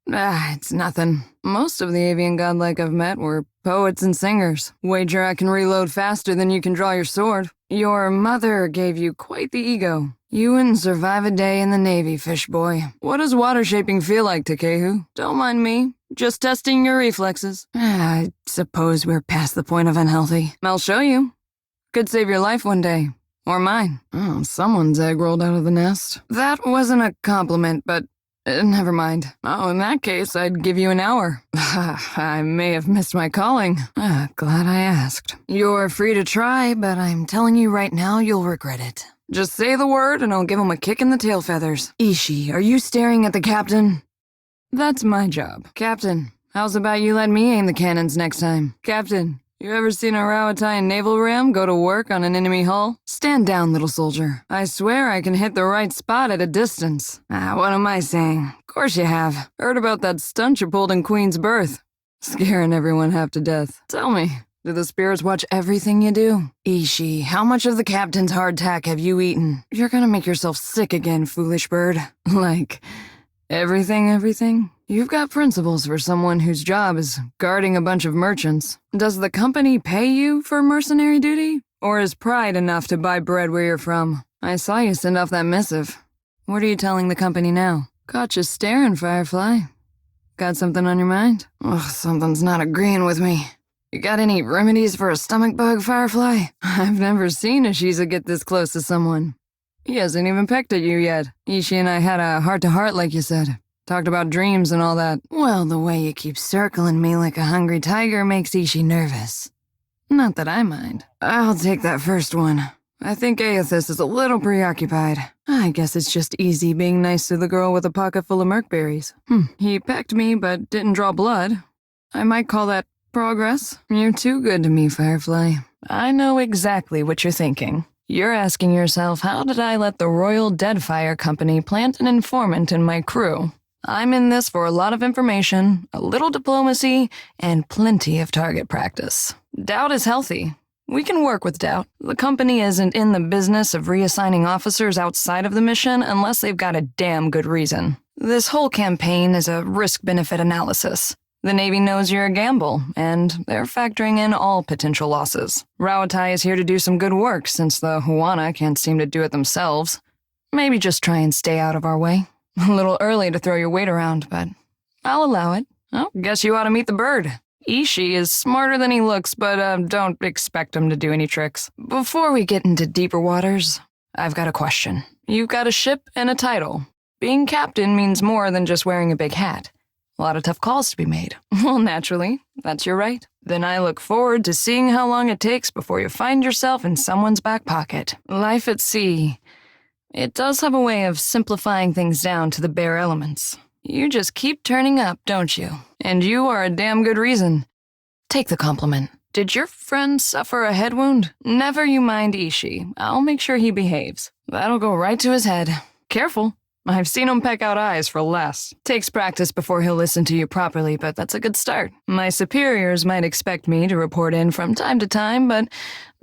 it's nothing. Most of the avian godlike I've met were poets and singers. Wager I can reload faster than you can draw your sword. Your mother gave you quite the ego. You wouldn't survive a day in the Navy, fish boy. What does water shaping feel like, Takehu? Don't mind me. Just testing your reflexes. I suppose we're past the point of unhealthy. I'll show you. Could save your life one day. Or mine. Oh, someone's egg rolled out of the nest. That wasn't a compliment, but never mind. Oh, in that case, I'd give you an hour. I may have missed my calling. Glad I asked. You're free to try, but I'm telling you right now, you'll regret it. Just say the word and I'll give him a kick in the tail feathers. Ishii, are you staring at the captain? That's my job. Captain, how's about you let me aim the cannons next time? Captain, you ever seen a Rawataian naval ram go to work on an enemy hull? Stand down, little soldier. I swear I can hit the right spot at a distance. What am I saying? Of course you have. Heard about that stunt you pulled in Queen's Birth. Scaring everyone half to death. Tell me, do the spirits watch everything you do? Ishii, how much of the captain's hardtack have you eaten? You're gonna make yourself sick again, foolish bird. Like, everything? You've got principles for someone whose job is guarding a bunch of merchants. Does the company pay you for mercenary duty? Or is pride enough to buy bread where you're from? I saw you send off that missive. What are you telling the company now? Caught you staring, Firefly. Got something on your mind? Ugh, something's not agreeing with me. You got any remedies for a stomach bug, Firefly? I've never seen a Shiza get this close to someone. He hasn't even pecked at you yet. Ishi and I had a heart-to-heart like you said. Talked about dreams and all that. Well, the way you keep circling me like a hungry tiger makes Ishi nervous. Not that I mind. I'll take that first one. I think Aethys is a little preoccupied. I guess it's just easy being nice to the girl with a pocket full of merkberries. He pecked me but didn't draw blood. I might call that progress. You're too good to me, Firefly. I know exactly what you're thinking. You're asking yourself, how did I let the Royal Deadfire Company plant an informant in my crew? I'm in this for a lot of information, a little diplomacy, and plenty of target practice. Doubt is healthy. We can work with doubt. The company isn't in the business of reassigning officers outside of the mission unless they've got a damn good reason. This whole campaign is a risk-benefit analysis. The Navy knows you're a gamble, and they're factoring in all potential losses. Rawatai is here to do some good work since the Huana can't seem to do it themselves. Maybe just try and stay out of our way. A little early to throw your weight around, but I'll allow it. Oh, guess you ought to meet the bird. Ishi is smarter than he looks, but don't expect him to do any tricks. Before we get into deeper waters, I've got a question. You've got a ship and a title. Being captain means more than just wearing a big hat. A lot of tough calls to be made. Well, naturally, that's your right. Then I look forward to seeing how long it takes before you find yourself in someone's back pocket. Life at sea. It does have a way of simplifying things down to the bare elements. You just keep turning up, don't you? And you are a damn good reason. Take the compliment. Did your friend suffer a head wound? Never you mind Ishi. I'll make sure he behaves. That'll go right to his head. Careful. I've seen him peck out eyes for less. Takes practice before he'll listen to you properly, but that's a good start. My superiors might expect me to report in from time to time, but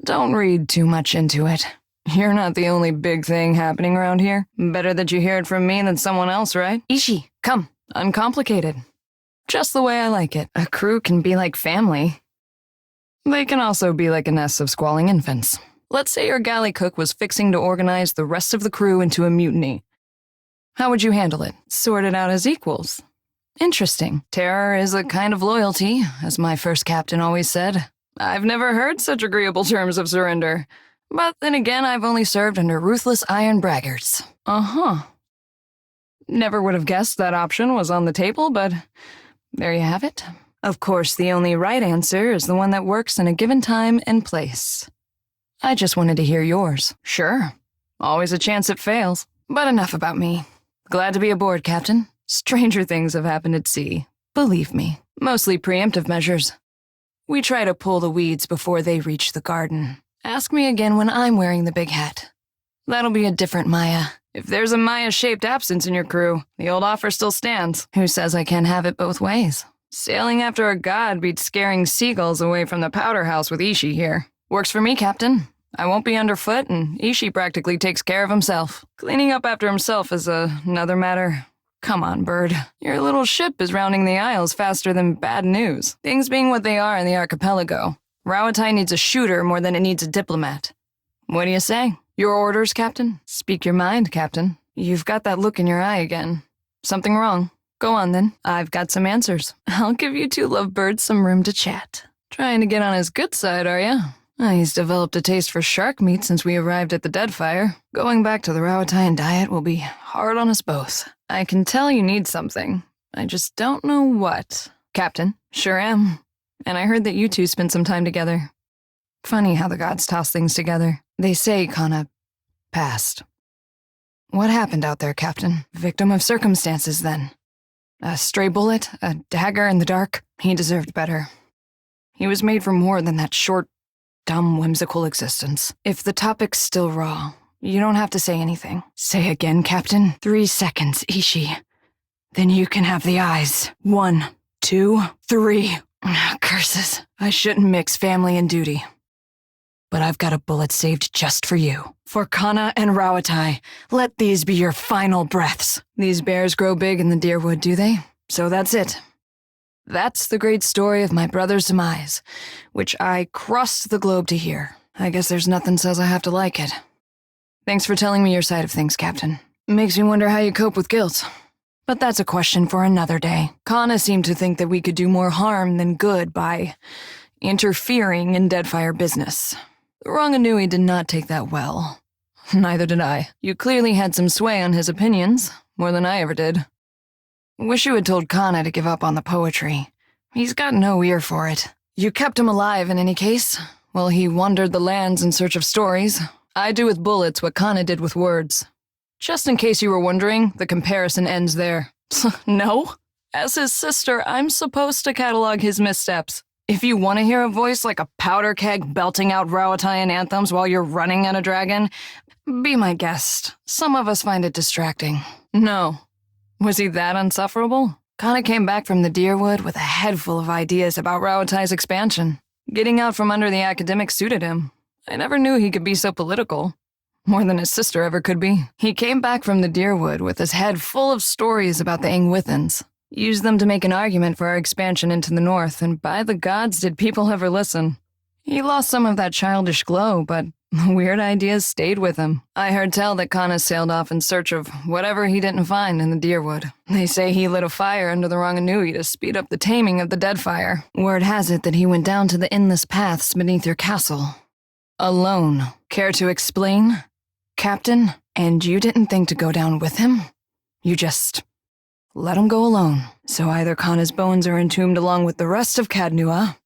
don't read too much into it. You're not the only big thing happening around here. Better that you hear it from me than someone else, right? Ishi, come. Uncomplicated. Just the way I like it. A crew can be like family. They can also be like a nest of squalling infants. Let's say your galley cook was fixing to organize the rest of the crew into a mutiny. How would you handle it? Sort it out as equals. Interesting. Terror is a kind of loyalty, as my first captain always said. I've never heard such agreeable terms of surrender. But then again, I've only served under ruthless iron braggarts. Never would have guessed that option was on the table, but there you have it. Of course, the only right answer is the one that works in a given time and place. I just wanted to hear yours. Sure. Always a chance it fails. But enough about me. Glad to be aboard, Captain. Stranger things have happened at sea. Believe me. Mostly preemptive measures. We try to pull the weeds before they reach the garden. Ask me again when I'm wearing the big hat. That'll be a different Maia. If there's a Maia-shaped absence in your crew, the old offer still stands. Who says I can't have it both ways? Sailing after a god beats scaring seagulls away from the powder house with Ishi here. Works for me, Captain. I won't be underfoot, and Ishi practically takes care of himself. Cleaning up after himself is another matter. Come on, bird. Your little ship is rounding the Isles faster than bad news. Things being what they are in the archipelago, Rawatai needs a shooter more than it needs a diplomat. What do you say? Your orders, Captain? Speak your mind, Captain. You've got that look in your eye again. Something wrong? Go on, then. I've got some answers. I'll give you two lovebirds some room to chat. Trying to get on his good side, are ya? He's developed a taste for shark meat since we arrived at the Deadfire. Going back to the Rawataian diet will be hard on us both. I can tell you need something. I just don't know what. Captain, sure am. And I heard that you two spent some time together. Funny how the gods toss things together. They say Kana passed. What happened out there, Captain? Victim of circumstances, then. A stray bullet, a dagger in the dark. He deserved better. He was made for more than that short, dumb, whimsical existence. If the topic's still raw, you don't have to say anything. Say again, Captain. 3 seconds, Ishi. Then you can have the eyes. 1, 2, 3. Curses. I shouldn't mix family and duty. But I've got a bullet saved just for you. For Kana and Rawatai, let these be your final breaths. These bears grow big in the deerwood, do they? So that's it. That's the great story of my brother's demise, which I crossed the globe to hear. I guess there's nothing says I have to like it. Thanks for telling me your side of things, Captain. Makes me wonder how you cope with guilt. But that's a question for another day. Kana seemed to think that we could do more harm than good by interfering in Deadfire business. The Ranganui did not take that well. Neither did I. You clearly had some sway on his opinions, more than I ever did. Wish you had told Kana to give up on the poetry. He's got no ear for it. You kept him alive in any case, while he wandered the lands in search of stories. I do with bullets what Kana did with words. Just in case you were wondering, the comparison ends there. No? As his sister, I'm supposed to catalog his missteps. If you want to hear a voice like a powder keg belting out Rauatayan anthems while you're running at a dragon, be my guest. Some of us find it distracting. No. Was he that unsufferable? Kana came back from the Deerwood with a head full of ideas about Rauatai's expansion. Getting out from under the academics suited him. I never knew he could be so political. More than his sister ever could be. He came back from the Deerwood with his head full of stories about the Ingwithans. Used them to make an argument for our expansion into the north, and by the gods did people ever listen. He lost some of that childish glow, but the weird ideas stayed with him. I heard tell that Kana sailed off in search of whatever he didn't find in the Deerwood. They say he lit a fire under the Ranganui to speed up the taming of the Deadfire. Word has it that he went down to the endless paths beneath your castle. Alone. Care to explain, Captain? And you didn't think to go down with him? You just let him go alone. So either Kana's bones are entombed along with the rest of Cadnua,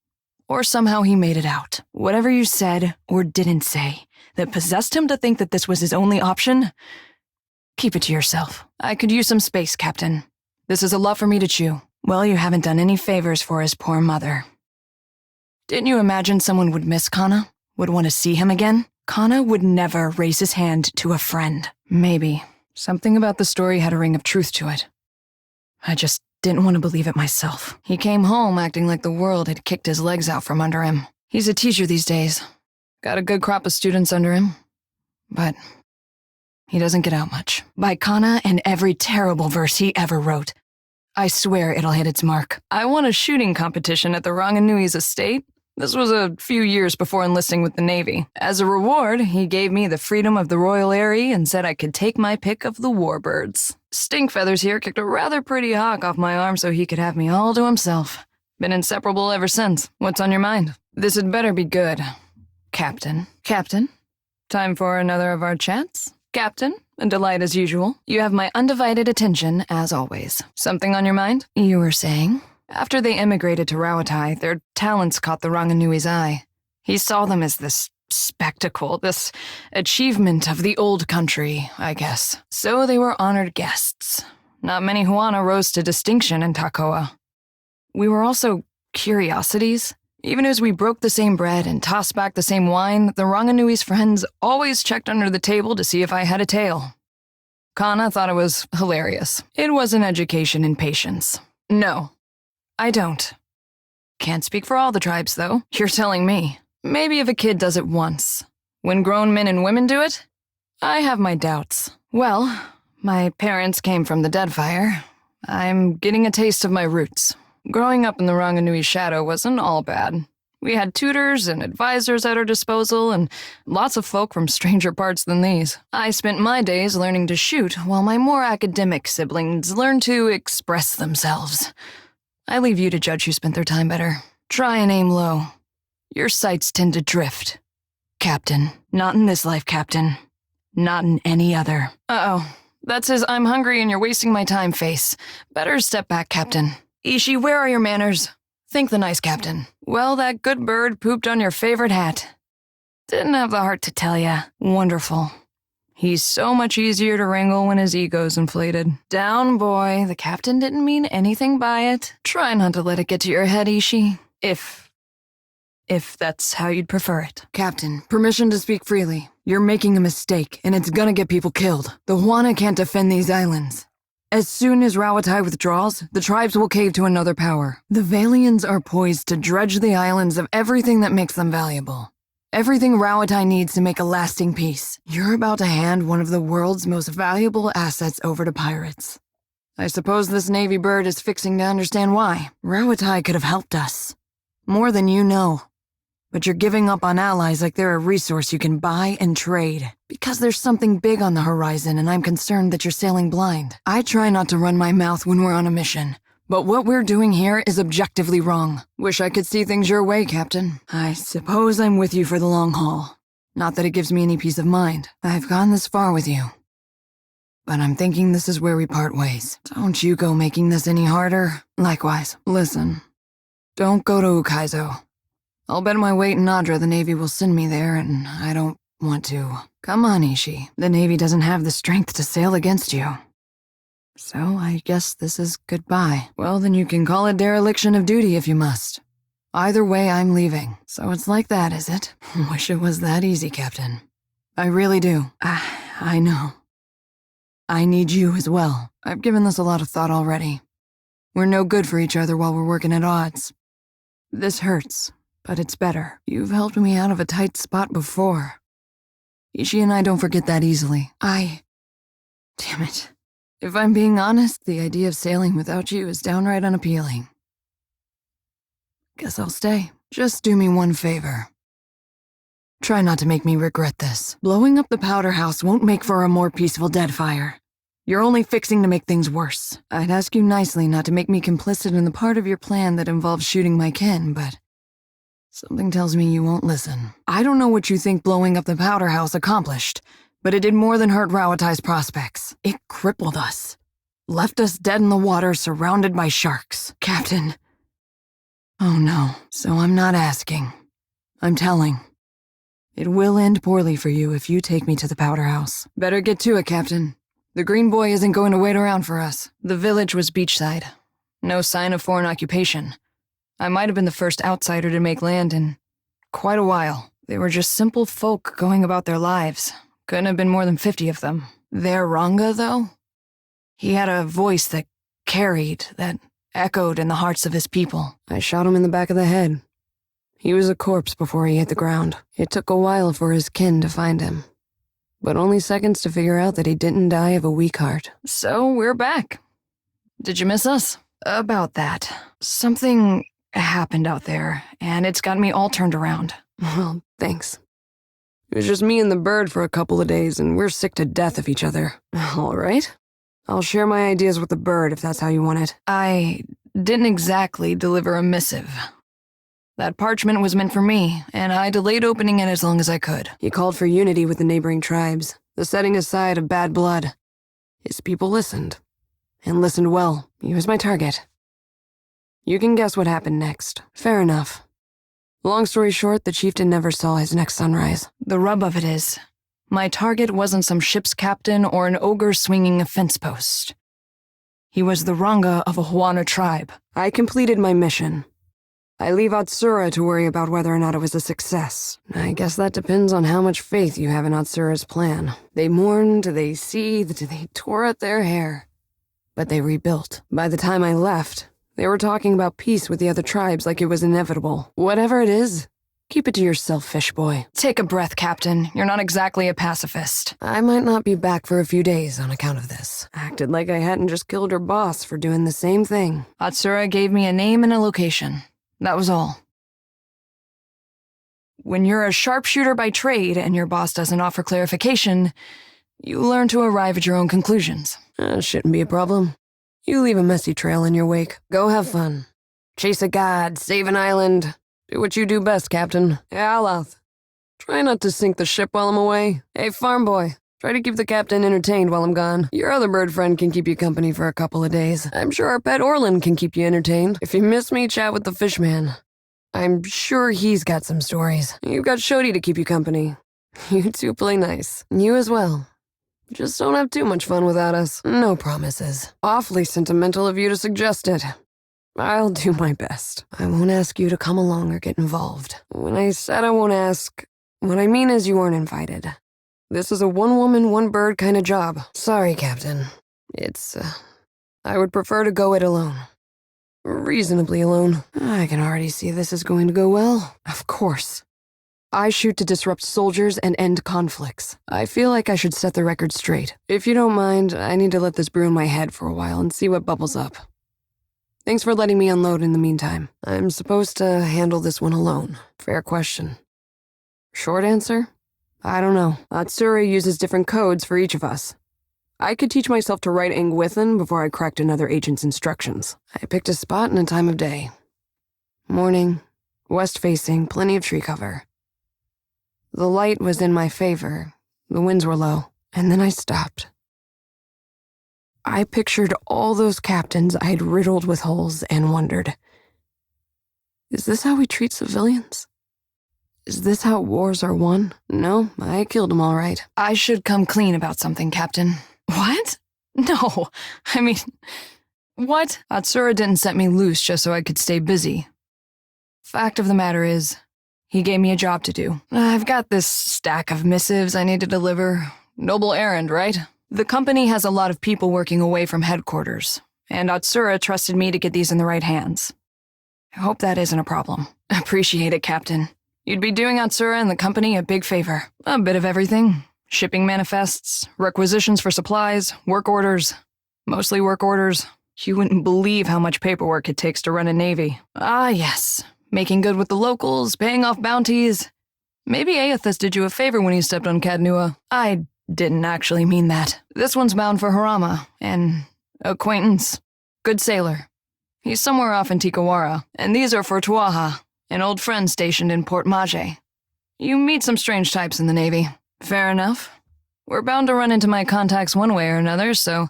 or somehow he made it out. Whatever you said or didn't say that possessed him to think that this was his only option, keep it to yourself. I could use some space, Captain. This is a lot for me to chew. Well, you haven't done any favors for his poor mother. Didn't you imagine someone would miss Kana? Would want to see him again? Kana would never raise his hand to a friend. Maybe. Something about the story had a ring of truth to it. I just didn't want to believe it myself. He came home acting like the world had kicked his legs out from under him. He's a teacher these days. Got a good crop of students under him. But he doesn't get out much. By Kana and every terrible verse he ever wrote. I swear it'll hit its mark. I won a shooting competition at the Ranganui's estate. This was a few years before enlisting with the Navy. As a reward, he gave me the freedom of the Royal Eyrie and said I could take my pick of the warbirds. Stinkfeathers here kicked a rather pretty hawk off my arm so he could have me all to himself. Been inseparable ever since. What's on your mind? This had better be good. Captain. Captain? Time for another of our chats? Captain, a delight as usual. You have my undivided attention, as always. Something on your mind? You were saying? After they emigrated to Rauatai, their talents caught the Ranganui's eye. He saw them as this spectacle, this achievement of the old country, I guess. So they were honored guests. Not many Huana rose to distinction in Takoa. We were also curiosities. Even as we broke the same bread and tossed back the same wine, the Ranganui's friends always checked under the table to see if I had a tail. Kana thought it was hilarious. It was an education in patience. No. I don't. Can't speak for all the tribes, though. You're telling me. Maybe if a kid does it once. When grown men and women do it, I have my doubts. Well, my parents came from the Deadfire. I'm getting a taste of my roots. Growing up in the Ranganui's shadow wasn't all bad. We had tutors and advisors at our disposal, and lots of folk from stranger parts than these. I spent my days learning to shoot, while my more academic siblings learned to express themselves. I leave you to judge who spent their time better. Try and aim low. Your sights tend to drift. Captain. Not in this life, Captain. Not in any other. Uh-oh. That's his I'm hungry and you're wasting my time face. Better step back, Captain. Ishi, where are your manners? Think the nice Captain. Well, that good bird pooped on your favorite hat. Didn't have the heart to tell ya. Wonderful. He's so much easier to wrangle when his ego's inflated. Down, boy. The captain didn't mean anything by it. Try not to let it get to your head, Ishi. If that's how you'd prefer it. Captain, permission to speak freely. You're making a mistake, and it's gonna get people killed. The Huana can't defend these islands. As soon as Rauatai withdraws, the tribes will cave to another power. The Valians are poised to dredge the islands of everything that makes them valuable. Everything Rauatai needs to make a lasting peace. You're about to hand one of the world's most valuable assets over to pirates. I suppose this Navy bird is fixing to understand why. Rauatai could have helped us. More than you know. But you're giving up on allies like they're a resource you can buy and trade. Because there's something big on the horizon and I'm concerned that you're sailing blind. I try not to run my mouth when we're on a mission. But what we're doing here is objectively wrong. Wish I could see things your way, Captain. I suppose I'm with you for the long haul. Not that it gives me any peace of mind. I've gone this far with you. But I'm thinking this is where we part ways. Don't you go making this any harder. Likewise, listen. Don't go to Ukaizo. I'll bet my weight in Nadra the Navy will send me there, and I don't want to. Come on, Ishi. The Navy doesn't have the strength to sail against you. So I guess this is goodbye. Well, then you can call it dereliction of duty if you must. Either way, I'm leaving. So it's like that, is it? Wish it was that easy, Captain. I really do. I know. I need you as well. I've given this a lot of thought already. We're no good for each other while we're working at odds. This hurts, but it's better. You've helped me out of a tight spot before. Ishi and I don't forget that easily. Damn it. If I'm being honest, the idea of sailing without you is downright unappealing. Guess I'll stay. Just do me one favor. Try not to make me regret this. Blowing up the powder house won't make for a more peaceful Deadfire. You're only fixing to make things worse. I'd ask you nicely not to make me complicit in the part of your plan that involves shooting my kin, but something tells me you won't listen. I don't know what you think blowing up the powder house accomplished, but it did more than hurt Rawatai's prospects. It crippled us. Left us dead in the water, surrounded by sharks. Captain. Oh no, so I'm not asking. I'm telling. It will end poorly for you if you take me to the powder house. Better get to it, Captain. The Green Boy isn't going to wait around for us. The village was beachside. No sign of foreign occupation. I might have been the first outsider to make land in quite a while. They were just simple folk going about their lives. Couldn't have been more than 50 of them. Their Ranga, though? He had a voice that carried, that echoed in the hearts of his people. I shot him in the back of the head. He was a corpse before he hit the ground. It took a while for his kin to find him, but only seconds to figure out that he didn't die of a weak heart. So we're back. Did you miss us? About that. Something happened out there, and it's got me all turned around. Well, thanks. It was just me and the bird for a couple of days, and we're sick to death of each other. All right. I'll share my ideas with the bird if that's how you want it. I didn't exactly deliver a missive. That parchment was meant for me, and I delayed opening it as long as I could. He called for unity with the neighboring tribes, the setting aside of bad blood. His people listened, and listened well. He was my target. You can guess what happened next. Fair enough. Long story short, the chieftain never saw his next sunrise. The rub of it is, my target wasn't some ship's captain or an ogre swinging a fence post. He was the Ranga of a Huana tribe. I completed my mission. I leave Atsura to worry about whether or not it was a success. I guess that depends on how much faith you have in Atsura's plan. They mourned, they seethed, they tore at their hair. But they rebuilt. By the time I left, they were talking about peace with the other tribes like it was inevitable. Whatever it is, keep it to yourself, fish boy. Take a breath, Captain. You're not exactly a pacifist. I might not be back for a few days on account of this. Acted like I hadn't just killed her boss for doing the same thing. Atsura gave me a name and a location. That was all. When you're a sharpshooter by trade and your boss doesn't offer clarification, you learn to arrive at your own conclusions. Shouldn't be a problem. You leave a messy trail in your wake. Go have fun. Chase a god, save an island. Do what you do best, Captain. Alath. Try not to sink the ship while I'm away. Hey, farm boy. Try to keep the captain entertained while I'm gone. Your other bird friend can keep you company for a couple of days. I'm sure our pet Orlin can keep you entertained. If you miss me, chat with the fishman. I'm sure he's got some stories. You've got Shodi to keep you company. You two play nice. You as well. Just don't have too much fun without us. No promises. Awfully sentimental of you to suggest it. I'll do my best. I won't ask you to come along or get involved. When I said I won't ask, what I mean is you aren't invited. This is a one-woman, one-bird kind of job. Sorry, Captain. I would prefer to go it alone. Reasonably alone. I can already see this is going to go well. Of course. I shoot to disrupt soldiers and end conflicts. I feel like I should set the record straight. If you don't mind, I need to let this brew in my head for a while and see what bubbles up. Thanks for letting me unload in the meantime. I'm supposed to handle this one alone. Fair question. Short answer? I don't know. Atsura uses different codes for each of us. I could teach myself to write Angwithan before I cracked another agent's instructions. I picked a spot and a time of day. Morning, west-facing, plenty of tree cover. The light was in my favor, the winds were low, and then I stopped. I pictured all those captains I'd riddled with holes and wondered, is this how we treat civilians? Is this how wars are won? No, I killed them all right. I should come clean about something, Captain. What? No, I mean, what? Atsura didn't set me loose just so I could stay busy. Fact of the matter is, he gave me a job to do. I've got this stack of missives I need to deliver. Noble errand, right? The company has a lot of people working away from headquarters, and Atsura trusted me to get these in the right hands. I hope that isn't a problem. Appreciate it, Captain. You'd be doing Atsura and the company a big favor. A bit of everything. Shipping manifests, requisitions for supplies, work orders. Mostly work orders. You wouldn't believe how much paperwork it takes to run a navy. Ah, yes. Making good with the locals, paying off bounties. Maybe Aethys did you a favor when you stepped on Cadnua. I didn't actually mean that. This one's bound for Harama, an acquaintance. Good sailor. He's somewhere off in Tikawara. And these are for Tuaha, an old friend stationed in Port Mage. You meet some strange types in the Navy. Fair enough. We're bound to run into my contacts one way or another, so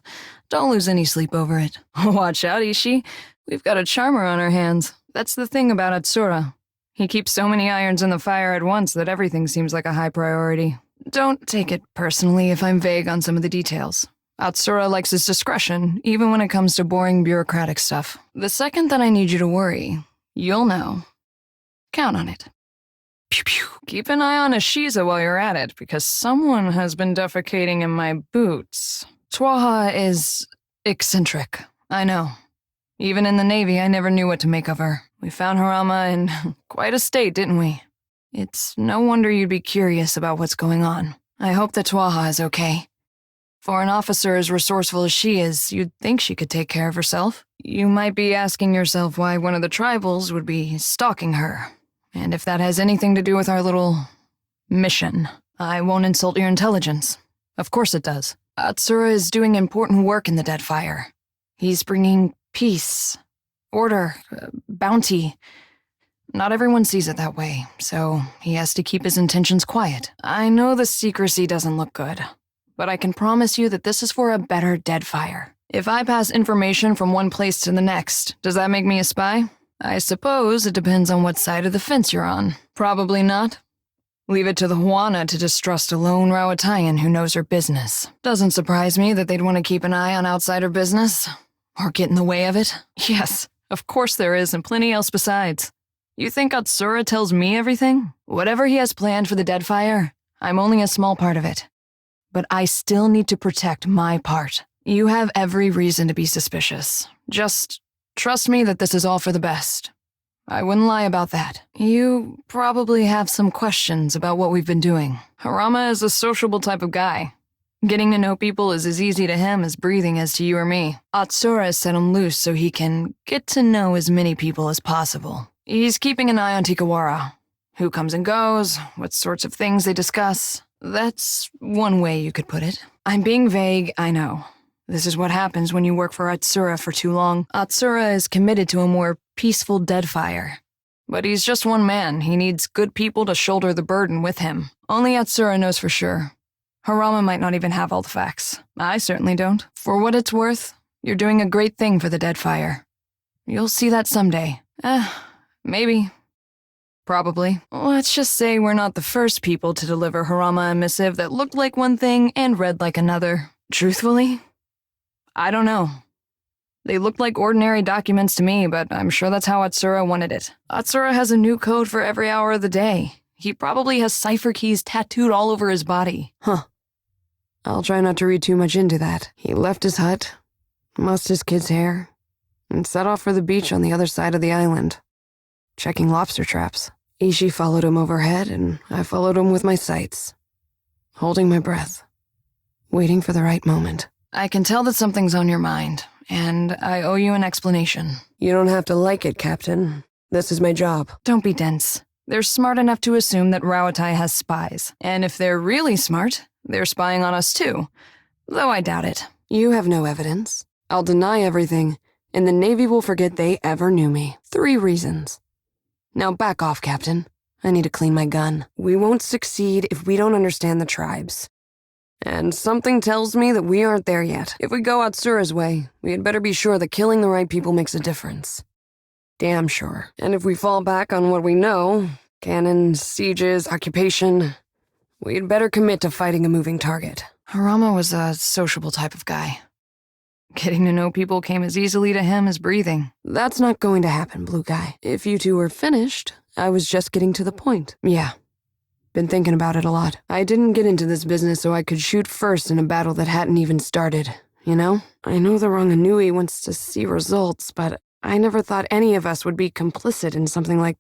don't lose any sleep over it. Watch out, Ishi. We've got a charmer on our hands. That's the thing about Atsura. He keeps so many irons in the fire at once that everything seems like a high priority. Don't take it personally if I'm vague on some of the details. Atsura likes his discretion, even when it comes to boring bureaucratic stuff. The second that I need you to worry, you'll know. Count on it. Pew pew. Keep an eye on Ashiza while you're at it, because someone has been defecating in my boots. Tuaha is eccentric, I know. Even in the Navy, I never knew what to make of her. We found Harama in quite a state, didn't we? It's no wonder you'd be curious about what's going on. I hope that Tuaha is okay. For an officer as resourceful as she is, you'd think she could take care of herself. You might be asking yourself why one of the tribals would be stalking her, and if that has anything to do with our little mission. I won't insult your intelligence. Of course it does. Atsura is doing important work in the Deadfire. He's bringing peace, order, bounty. Not everyone sees it that way, so he has to keep his intentions quiet. I know the secrecy doesn't look good, but I can promise you that this is for a better Deadfire. If I pass information from one place to the next, does that make me a spy? I suppose it depends on what side of the fence you're on. Probably not. Leave it to the Huana to distrust a lone Rawatayan who knows her business. Doesn't surprise me that they'd want to keep an eye on outsider business. Or get in the way of it. Yes, of course there is, and plenty else besides. You think Atsura tells me everything? Whatever he has planned for the Deadfire, I'm only a small part of it. But I still need to protect my part. You have every reason to be suspicious. Just trust me that this is all for the best. I wouldn't lie about that. You probably have some questions about what we've been doing. Harama is a sociable type of guy. Getting to know people is as easy to him as breathing is to you or me. Atsura has set him loose so he can get to know as many people as possible. He's keeping an eye on Tikawara. Who comes and goes, what sorts of things they discuss. That's one way you could put it. I'm being vague, I know. This is what happens when you work for Atsura for too long. Atsura is committed to a more peaceful Deadfire. But he's just one man. He needs good people to shoulder the burden with him. Only Atsura knows for sure. Harama might not even have all the facts. I certainly don't. For what it's worth, you're doing a great thing for the Deadfire. You'll see that someday. Maybe. Probably. Let's just say we're not the first people to deliver Harama a missive that looked like one thing and read like another. Truthfully, I don't know. They looked like ordinary documents to me, but I'm sure that's how Atsura wanted it. Atsura has a new code for every hour of the day. He probably has cipher keys tattooed all over his body. Huh. I'll try not to read too much into that. He left his hut, mussed his kid's hair, and set off for the beach on the other side of the island, checking lobster traps. Ishi followed him overhead, and I followed him with my sights, holding my breath, waiting for the right moment. I can tell that something's on your mind, and I owe you an explanation. You don't have to like it, Captain. This is my job. Don't be dense. They're smart enough to assume that Rawatai has spies, and if they're really smart, they're spying on us too. though I doubt it. You have no evidence. I'll deny everything, and the Navy will forget they ever knew me. 3 reasons. Now back off, Captain. I need to clean my gun. We won't succeed if we don't understand the tribes. And something tells me that we aren't there yet. If we go Atsura's way, we had better be sure that killing the right people makes a difference. Damn sure. And if we fall back on what we know, cannons, sieges, occupation, we'd better commit to fighting a moving target. Harama was a sociable type of guy. Getting to know people came as easily to him as breathing. That's not going to happen, Blue Guy. If you two were finished, I was just getting to the point. Yeah. Been thinking about it a lot. I didn't get into this business so I could shoot first in a battle that hadn't even started, you know? I know the Ranganui wants to see results, but I never thought any of us would be complicit in something like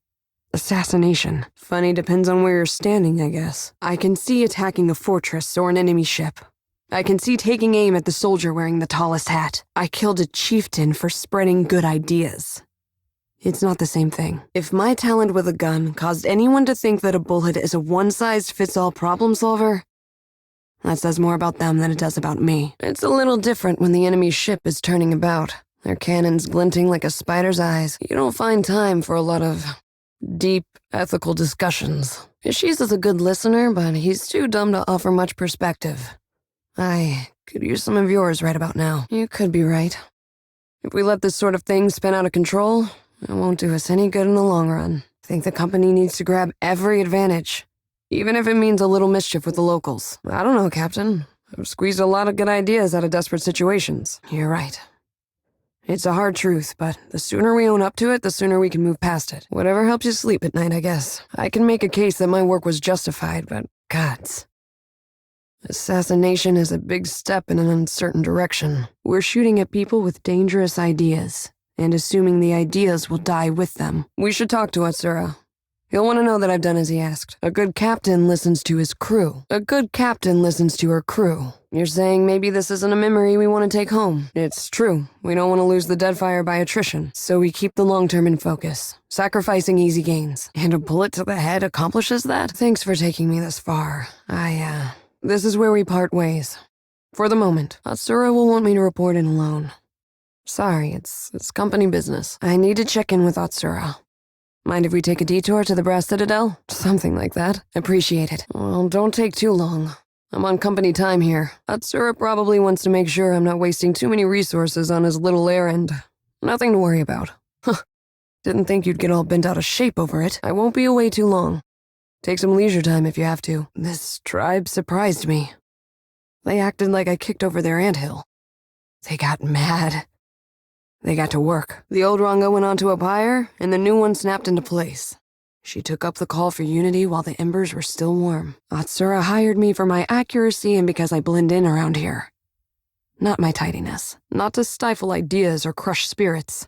assassination. Funny depends on where you're standing, I guess. I can see attacking a fortress or an enemy ship. I can see taking aim at the soldier wearing the tallest hat. I killed a chieftain for spreading good ideas. It's not the same thing. If my talent with a gun caused anyone to think that a bullet is a one-size-fits-all problem solver, that says more about them than it does about me. It's a little different when the enemy ship is turning about, their cannons glinting like a spider's eyes. You don't find time for a lot of deep, ethical discussions. Ishiza's a good listener, but he's too dumb to offer much perspective. I could use some of yours right about now. You could be right. If we let this sort of thing spin out of control, it won't do us any good in the long run. I think the company needs to grab every advantage, even if it means a little mischief with the locals. I don't know, Captain. I've squeezed a lot of good ideas out of desperate situations. You're right. It's a hard truth, but the sooner we own up to it, the sooner we can move past it. Whatever helps you sleep at night, I guess. I can make a case that my work was justified, but gods. Assassination is a big step in an uncertain direction. We're shooting at people with dangerous ideas, and assuming the ideas will die with them. We should talk to Atsura. He'll want to know that I've done as he asked. A good captain listens to his crew. A good captain listens to her crew. You're saying maybe this isn't a memory we want to take home. It's true. We don't want to lose the Deadfire by attrition, so we keep the long-term in focus, sacrificing easy gains. And a bullet to the head accomplishes that? Thanks for taking me this far. This is where we part ways. For the moment, Atsura will want me to report in alone. Sorry, it's company business. I need to check in with Atsura. Mind if we take a detour to the Brass Citadel? Something like that. Appreciate it. Well, don't take too long. I'm on company time here. Atsura probably wants to make sure I'm not wasting too many resources on his little errand. Nothing to worry about. Huh. Didn't think you'd get all bent out of shape over it. I won't be away too long. Take some leisure time if you have to. This tribe surprised me. They acted like I kicked over their anthill. They got mad. They got to work. The old Ranga went onto a pyre, and the new one snapped into place. She took up the call for unity while the embers were still warm. Atsura hired me for my accuracy and because I blend in around here. Not my tidiness. Not to stifle ideas or crush spirits.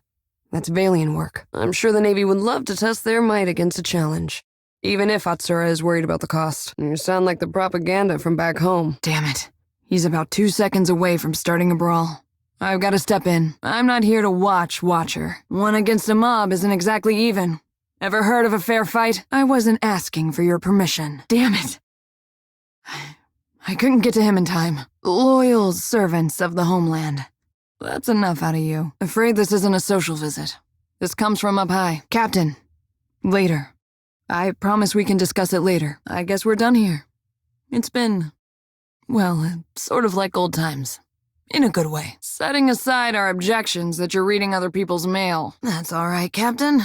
That's Valian work. I'm sure the Navy would love to test their might against a challenge. Even if Atsura is worried about the cost. You sound like the propaganda from back home. Damn it. He's about 2 seconds away from starting a brawl. I've got to step in. I'm not here to watch Watcher. One against a mob isn't exactly even. Ever heard of a fair fight? I wasn't asking for your permission. Damn it. I couldn't get to him in time. Loyal servants of the homeland. That's enough out of you. Afraid this isn't a social visit. This comes from up high. Captain. Later. I promise we can discuss it later. I guess we're done here. It's been, well, sort of like old times. In a good way. Setting aside our objections that you're reading other people's mail. That's all right, Captain.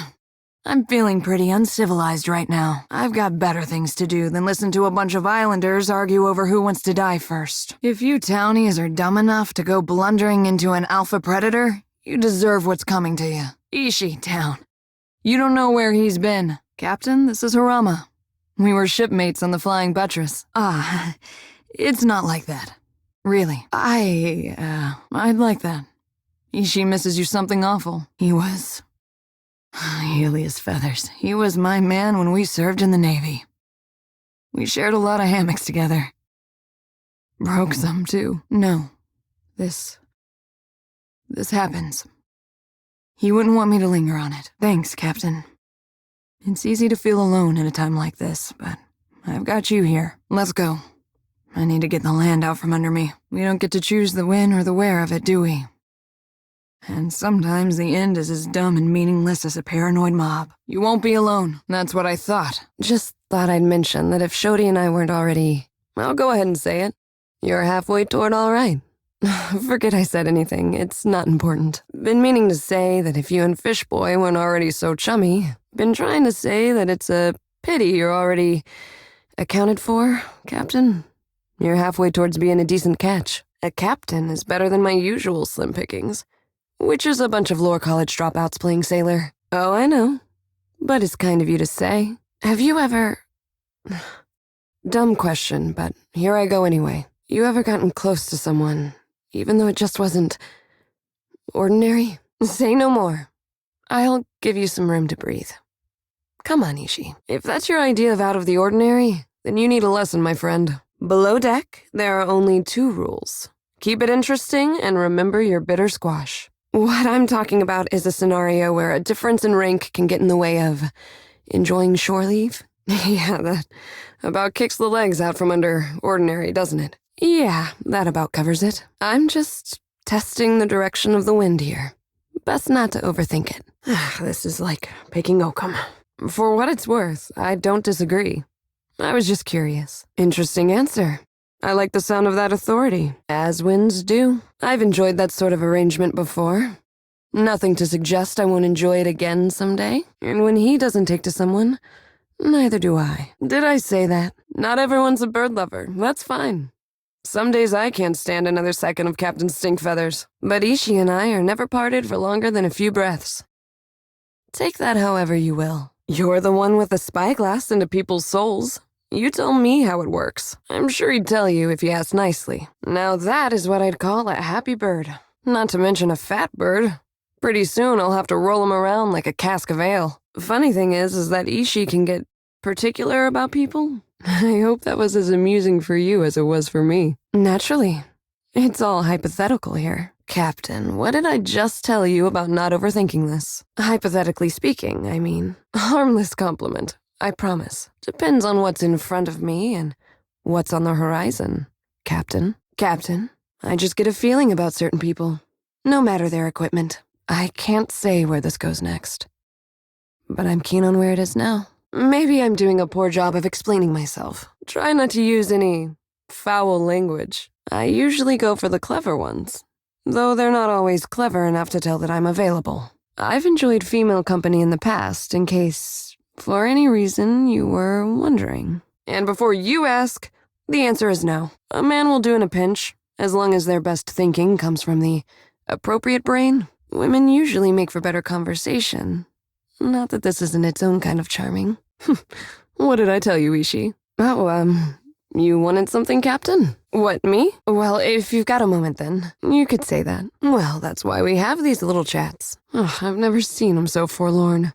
I'm feeling pretty uncivilized right now. I've got better things to do than listen to a bunch of islanders argue over who wants to die first. If you townies are dumb enough to go blundering into an alpha predator, you deserve what's coming to you. Ishi town. You don't know where he's been. Captain, this is Harama. We were shipmates on the Flying Buttress. It's not like that. Really. I'd like that. Ishi misses you something awful. He was... Helios feathers. He was my man when we served in the Navy. We shared a lot of hammocks together. Broke some, too. No. This happens. He wouldn't want me to linger on it. Thanks, Captain. It's easy to feel alone in a time like this, but I've got you here. Let's go. I need to get the land out from under me. We don't get to choose the when or the where of it, do we? And sometimes the end is as dumb and meaningless as a paranoid mob. You won't be alone. That's what I thought. Just thought I'd mention that if Shodi and I weren't already... I'll go ahead and say it. You're halfway toward all right. Forget I said anything. It's not important. Been meaning to say that if you and Fishboy weren't already so chummy, been trying to say that it's a pity you're already accounted for, Captain. You're halfway towards being a decent catch. A captain is better than my usual slim pickings, which is a bunch of lore college dropouts playing sailor. Oh, I know. But it's kind of you to say. Have you ever... Dumb question, but here I go anyway. You ever gotten close to someone, even though it just wasn't ordinary? Say no more. I'll give you some room to breathe. Come on, Ishi. If that's your idea of out of the ordinary, then you need a lesson, my friend. Below deck, there are only 2 rules. Keep it interesting and remember your bitter squash. What I'm talking about is a scenario where a difference in rank can get in the way of enjoying shore leave. Yeah, that about kicks the legs out from under ordinary, doesn't it? Yeah, that about covers it. I'm just testing the direction of the wind here. Best not to overthink it. This is like picking oakum. For what it's worth, I don't disagree. I was just curious. Interesting answer. I like the sound of that authority, as winds do. I've enjoyed that sort of arrangement before. Nothing to suggest I won't enjoy it again someday. And when he doesn't take to someone, neither do I. Did I say that? Not everyone's a bird lover. That's fine. Some days I can't stand another second of Captain Stinkfeathers. But Ishi and I are never parted for longer than a few breaths. Take that however you will. You're the one with the spyglass into people's souls. You tell me how it works. I'm sure he'd tell you if you asked nicely. Now that is what I'd call a happy bird. Not to mention a fat bird. Pretty soon I'll have to roll him around like a cask of ale. Funny thing is that Ishi can get particular about people. I hope that was as amusing for you as it was for me. Naturally. It's all hypothetical here. Captain, what did I just tell you about not overthinking this? Hypothetically speaking, I mean. Harmless compliment. I promise. Depends on what's in front of me and what's on the horizon. Captain, I just get a feeling about certain people. No matter their equipment. I can't say where this goes next. But I'm keen on where it is now. Maybe I'm doing a poor job of explaining myself. Try not to use any foul language. I usually go for the clever ones, though they're not always clever enough to tell that I'm available. I've enjoyed female company in the past, in case, for any reason, you were wondering. And before you ask, the answer is no. A man will do in a pinch, as long as their best thinking comes from the appropriate brain. Women usually make for better conversation. Not that this isn't its own kind of charming. What did I tell you, Ishi? Oh, you wanted something, Captain? What, me? Well, if you've got a moment then, you could say that. Well, that's why we have these little chats. I've never seen him so forlorn.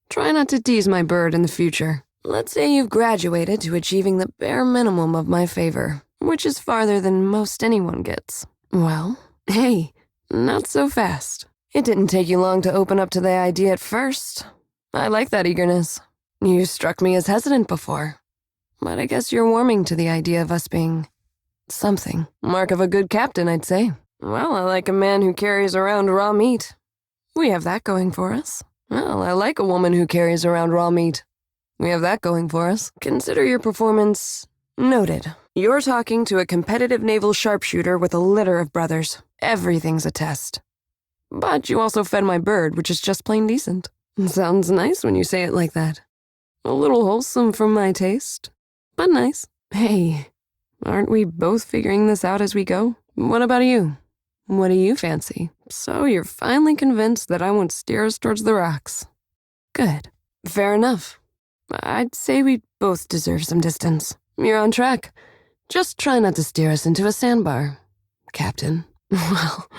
Try not to tease my bird in the future. Let's say you've graduated to achieving the bare minimum of my favor, which is farther than most anyone gets. Well, hey, not so fast. It didn't take you long to open up to the idea at first. I like that eagerness. You struck me as hesitant before. But I guess you're warming to the idea of us being something. Mark of a good captain, I'd say. Well, I like a man who carries around raw meat. We have that going for us. Well, I like a woman who carries around raw meat. We have that going for us. Consider your performance noted. You're talking to a competitive naval sharpshooter with a litter of brothers. Everything's a test. But you also fed my bird, which is just plain decent. Sounds nice when you say it like that. A little wholesome for my taste, but nice. Hey, aren't we both figuring this out as we go? What about you? What do you fancy? So you're finally convinced that I won't steer us towards the rocks. Good. Fair enough. I'd say we both deserve some distance. You're on track. Just try not to steer us into a sandbar, Captain. Well,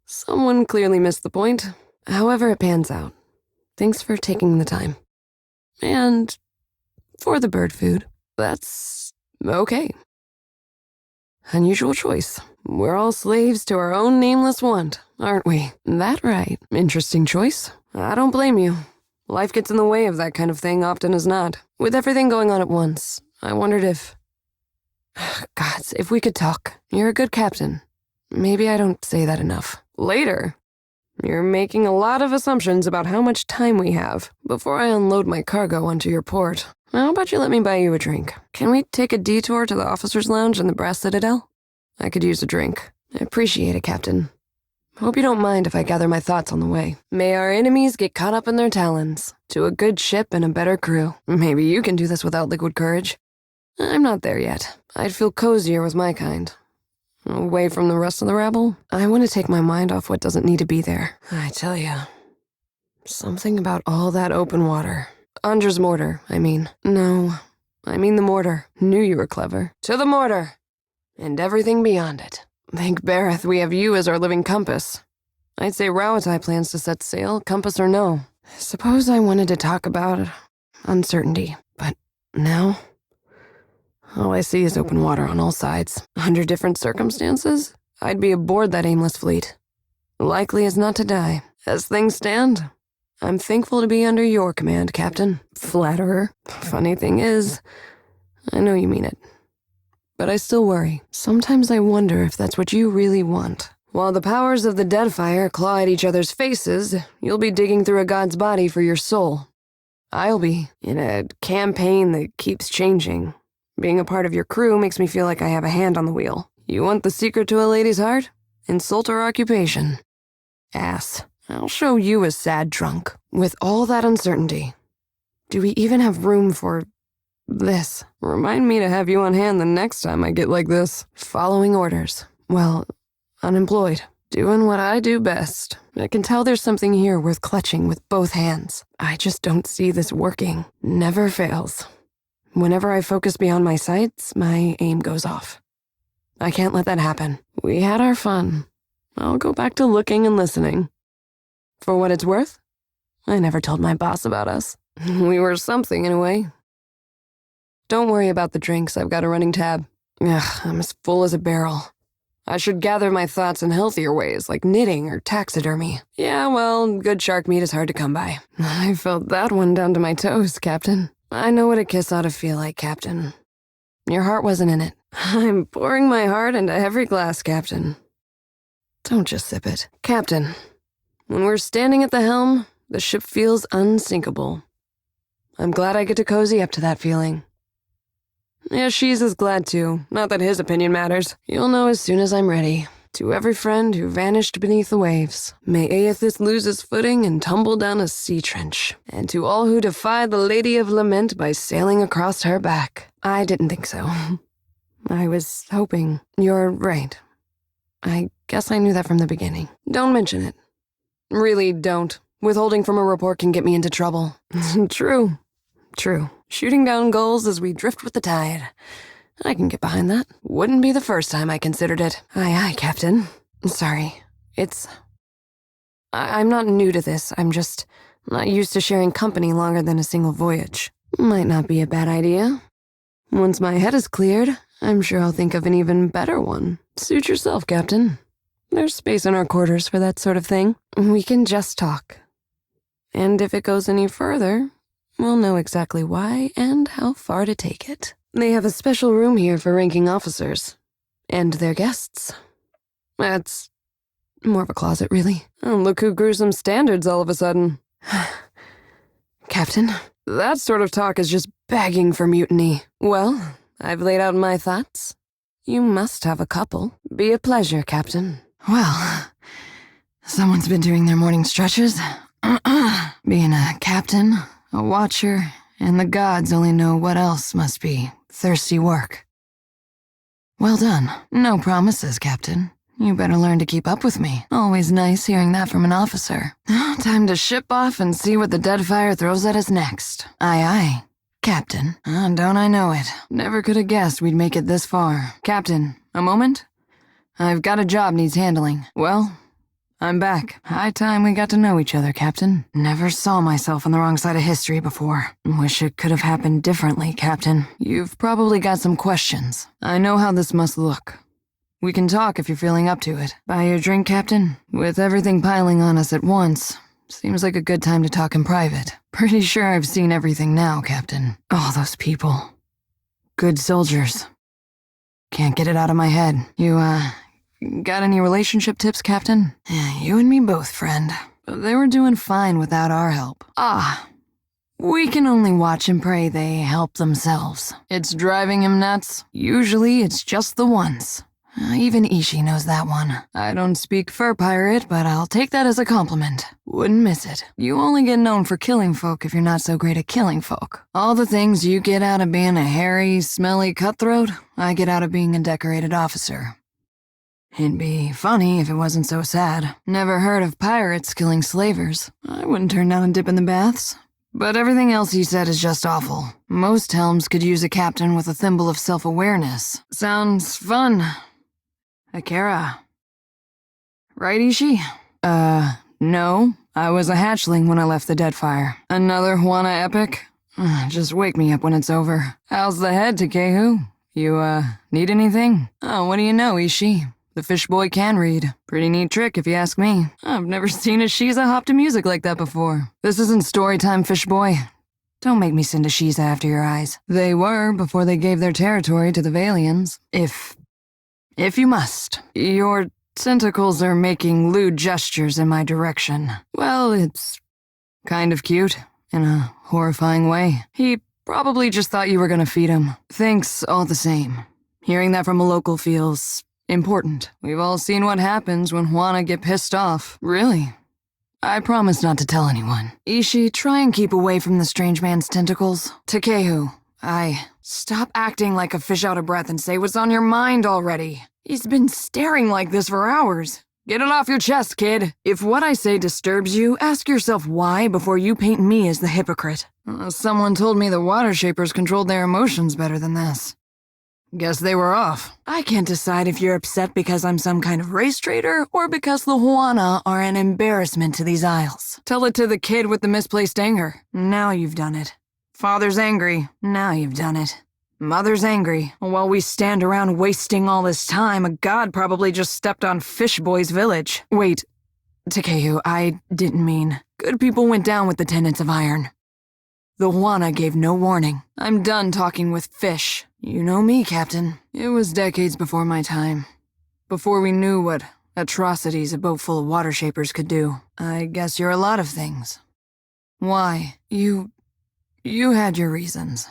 someone clearly missed the point. However it pans out. Thanks for taking the time. And for the bird food. That's okay. Unusual choice. We're all slaves to our own nameless want, aren't we? That right. Interesting choice. I don't blame you. Life gets in the way of that kind of thing often as not. With everything going on at once, I wondered if Gods, if we could talk. You're a good captain. Maybe I don't say that enough. Later. You're making a lot of assumptions about how much time we have before I unload my cargo onto your port. How about you let me buy you a drink? Can we take a detour to the officer's lounge in the Brass Citadel? I could use a drink. I appreciate it, Captain. Hope you don't mind if I gather my thoughts on the way. May our enemies get caught up in their talons. To a good ship and a better crew. Maybe you can do this without liquid courage. I'm not there yet. I'd feel cozier with my kind. Away from the rest of the rabble, I want to take my mind off what doesn't need to be there. I tell you, something about all that open water. Andre's mortar, I mean. No, I mean the mortar. Knew you were clever. To the mortar! And everything beyond it. Thank Bareth we have you as our living compass. I'd say Rawatai plans to set sail, compass or no. Suppose I wanted to talk about uncertainty, but now all I see is open water on all sides. Under different circumstances, I'd be aboard that aimless fleet. Likely as not to die. As things stand, I'm thankful to be under your command, Captain. Flatterer. Funny thing is, I know you mean it. But I still worry. Sometimes I wonder if that's what you really want. While the powers of the Deadfire claw at each other's faces, you'll be digging through a god's body for your soul. I'll be in a campaign that keeps changing. Being a part of your crew makes me feel like I have a hand on the wheel. You want the secret to a lady's heart? Insult her occupation. Ass. I'll show you a sad drunk. With all that uncertainty, do we even have room for this? Remind me to have you on hand the next time I get like this. Following orders. Well, unemployed. Doing what I do best. I can tell there's something here worth clutching with both hands. I just don't see this working. Never fails. Whenever I focus beyond my sights, my aim goes off. I can't let that happen. We had our fun. I'll go back to looking and listening. For what it's worth, I never told my boss about us. We were something in a way. Don't worry about the drinks, I've got a running tab. Ugh, I'm as full as a barrel. I should gather my thoughts in healthier ways, like knitting or taxidermy. Yeah, well, good shark meat is hard to come by. I felt that one down to my toes, Captain. I know what a kiss ought to feel like, Captain. Your heart wasn't in it. I'm pouring my heart into every glass, Captain. Don't just sip it. Captain, when we're standing at the helm, the ship feels unsinkable. I'm glad I get to cozy up to that feeling. Yeah, she's as glad too. Not that his opinion matters. You'll know as soon as I'm ready. To every friend who vanished beneath the waves, may Aethys lose his footing and tumble down a sea trench. And to all who defy the Lady of Lament by sailing across her back. I didn't think so. I was hoping. You're right. I guess I knew that from the beginning. Don't mention it. Really don't. Withholding from a report can get me into trouble. True. Shooting down goals as we drift with the tide. I can get behind that. Wouldn't be the first time I considered it. Aye, Captain. Sorry. I'm not new to this. I'm just not used to sharing company longer than a single voyage. Might not be a bad idea. Once my head is cleared, I'm sure I'll think of an even better one. Suit yourself, Captain. There's space in our quarters for that sort of thing. We can just talk. And if it goes any further, we'll know exactly why and how far to take it. They have a special room here for ranking officers. And their guests. That's more of a closet, really. Oh, look who grew some standards all of a sudden. Captain, that sort of talk is just begging for mutiny. Well, I've laid out my thoughts. You must have a couple. Be a pleasure, Captain. Well, someone's been doing their morning stretches. Being a captain, a watcher, and the gods only know what else must be thirsty work. Well done. No promises, Captain. You better learn to keep up with me. Always nice hearing that from an officer. Time to ship off and see what the Deadfire throws at us next. Aye, Captain. Don't I know it. Never could have guessed we'd make it this far. Captain, a moment? I've got a job needs handling. Well, I'm back. High time we got to know each other, Captain. Never saw myself on the wrong side of history before. Wish it could have happened differently, Captain. You've probably got some questions. I know how this must look. We can talk if you're feeling up to it. Buy your drink, Captain? With everything piling on us at once, seems like a good time to talk in private. Pretty sure I've seen everything now, Captain. All those people. Good soldiers. Can't get it out of my head. You, got any relationship tips, Captain? You and me both, friend. They were doing fine without our help. We can only watch and pray they help themselves. It's driving him nuts. Usually it's just the ones. Even Ishi knows that one. I don't speak fur pirate, but I'll take that as a compliment. Wouldn't miss it. You only get known for killing folk if you're not so great at killing folk. All the things you get out of being a hairy, smelly cutthroat, I get out of being a decorated officer. It'd be funny if it wasn't so sad. Never heard of pirates killing slavers. I wouldn't turn down a dip in the baths. But everything else he said is just awful. Most helms could use a captain with a thimble of self-awareness. Sounds fun. Akira. Right, Ishi? No. I was a hatchling when I left the Deadfire. Another Juana epic? Just wake me up when it's over. How's the head, Takehu? You, need anything? Oh, what do you know, Ishi? The fish boy can read. Pretty neat trick, if you ask me. I've never seen a Shiza hop to music like that before. This isn't story time, fish boy. Don't make me send a Shiza after your eyes. They were before they gave their territory to the Valians. If you must. Your tentacles are making lewd gestures in my direction. Well, it's kind of cute, in a horrifying way. He probably just thought you were gonna feed him. Thanks all the same. Hearing that from a local feels important. We've all seen what happens when Juana get pissed off. Really? I promise not to tell anyone. Ishi, try and keep away from the strange man's tentacles. Takehu, stop acting like a fish out of breath and say what's on your mind already. He's been staring like this for hours. Get it off your chest, kid. If what I say disturbs you, ask yourself why before you paint me as the hypocrite. Someone told me the water shapers controlled their emotions better than this. Guess they were off. I can't decide if you're upset because I'm some kind of race traitor or because the Juana are an embarrassment to these isles. Tell it to the kid with the misplaced anger. Now you've done it. Father's angry. Now you've done it. Mother's angry. While we stand around wasting all this time, a god probably just stepped on Fish Boy's village. Wait, Takehu, I didn't mean. Good people went down with the tenants of iron. The Juana gave no warning. I'm done talking with fish. You know me, Captain. It was decades before my time. Before we knew what atrocities a boat full of water shapers could do. I guess you're a lot of things. Why? You had your reasons.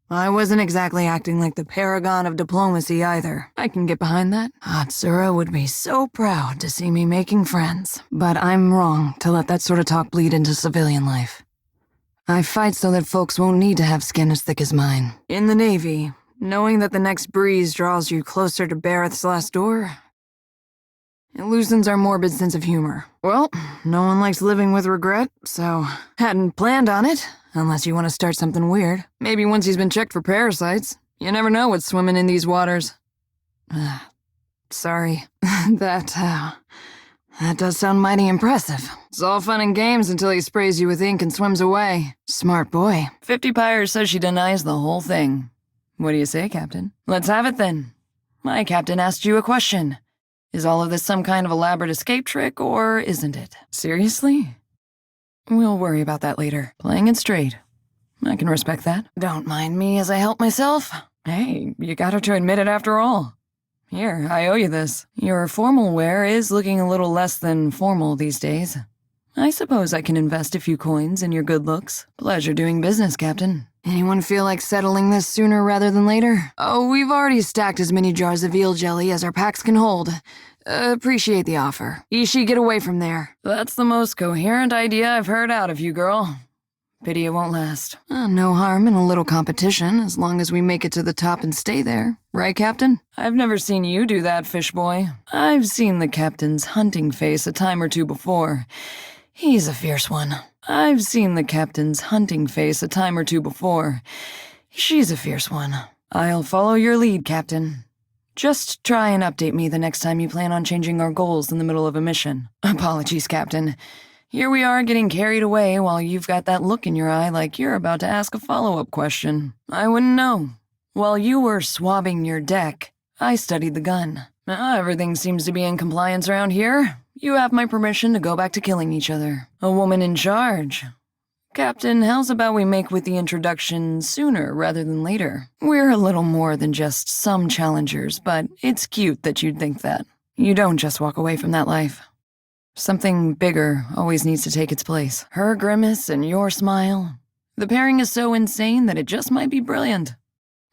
I wasn't exactly acting like the paragon of diplomacy either. I can get behind that. Hatsura would be so proud to see me making friends. But I'm wrong to let that sort of talk bleed into civilian life. I fight so that folks won't need to have skin as thick as mine. In the Navy, knowing that the next breeze draws you closer to Barrett's last door, it loosens our morbid sense of humor. Well, no one likes living with regret, so hadn't planned on it, unless you want to start something weird. Maybe once he's been checked for parasites. You never know what's swimming in these waters. Sorry. That does sound mighty impressive. It's all fun and games until he sprays you with ink and swims away. Smart boy. 50 Pyres says she denies the whole thing. What do you say, Captain? Let's have it then. My captain asked you a question. Is all of this some kind of elaborate escape trick, or isn't it? Seriously? We'll worry about that later. Playing it straight. I can respect that. Don't mind me as I help myself. Hey, you got her to admit it after all. Here, I owe you this. Your formal wear is looking a little less than formal these days. I suppose I can invest a few coins in your good looks. Pleasure doing business, Captain. Anyone feel like settling this sooner rather than later? Oh, we've already stacked as many jars of eel jelly as our packs can hold. Appreciate the offer. Ishi, get away from there. That's the most coherent idea I've heard out of you, girl. Pity it won't last. No harm in a little competition, as long as we make it to the top and stay there. Right, Captain? I've never seen you do that, fish boy. I've seen the Captain's hunting face a time or two before. He's a fierce one. I've seen the Captain's hunting face a time or two before. She's a fierce one. I'll follow your lead, Captain. Just try and update me the next time you plan on changing our goals in the middle of a mission. Apologies, Captain. Here we are getting carried away while you've got that look in your eye like you're about to ask a follow-up question. I wouldn't know. While you were swabbing your deck, I studied the gun. Everything seems to be in compliance around here. You have my permission to go back to killing each other. A woman in charge. Captain, how's about we make with the introduction sooner rather than later? We're a little more than just some challengers, but it's cute that you'd think that. You don't just walk away from that life. Something bigger always needs to take its place. Her grimace and your smile. The pairing is so insane that it just might be brilliant.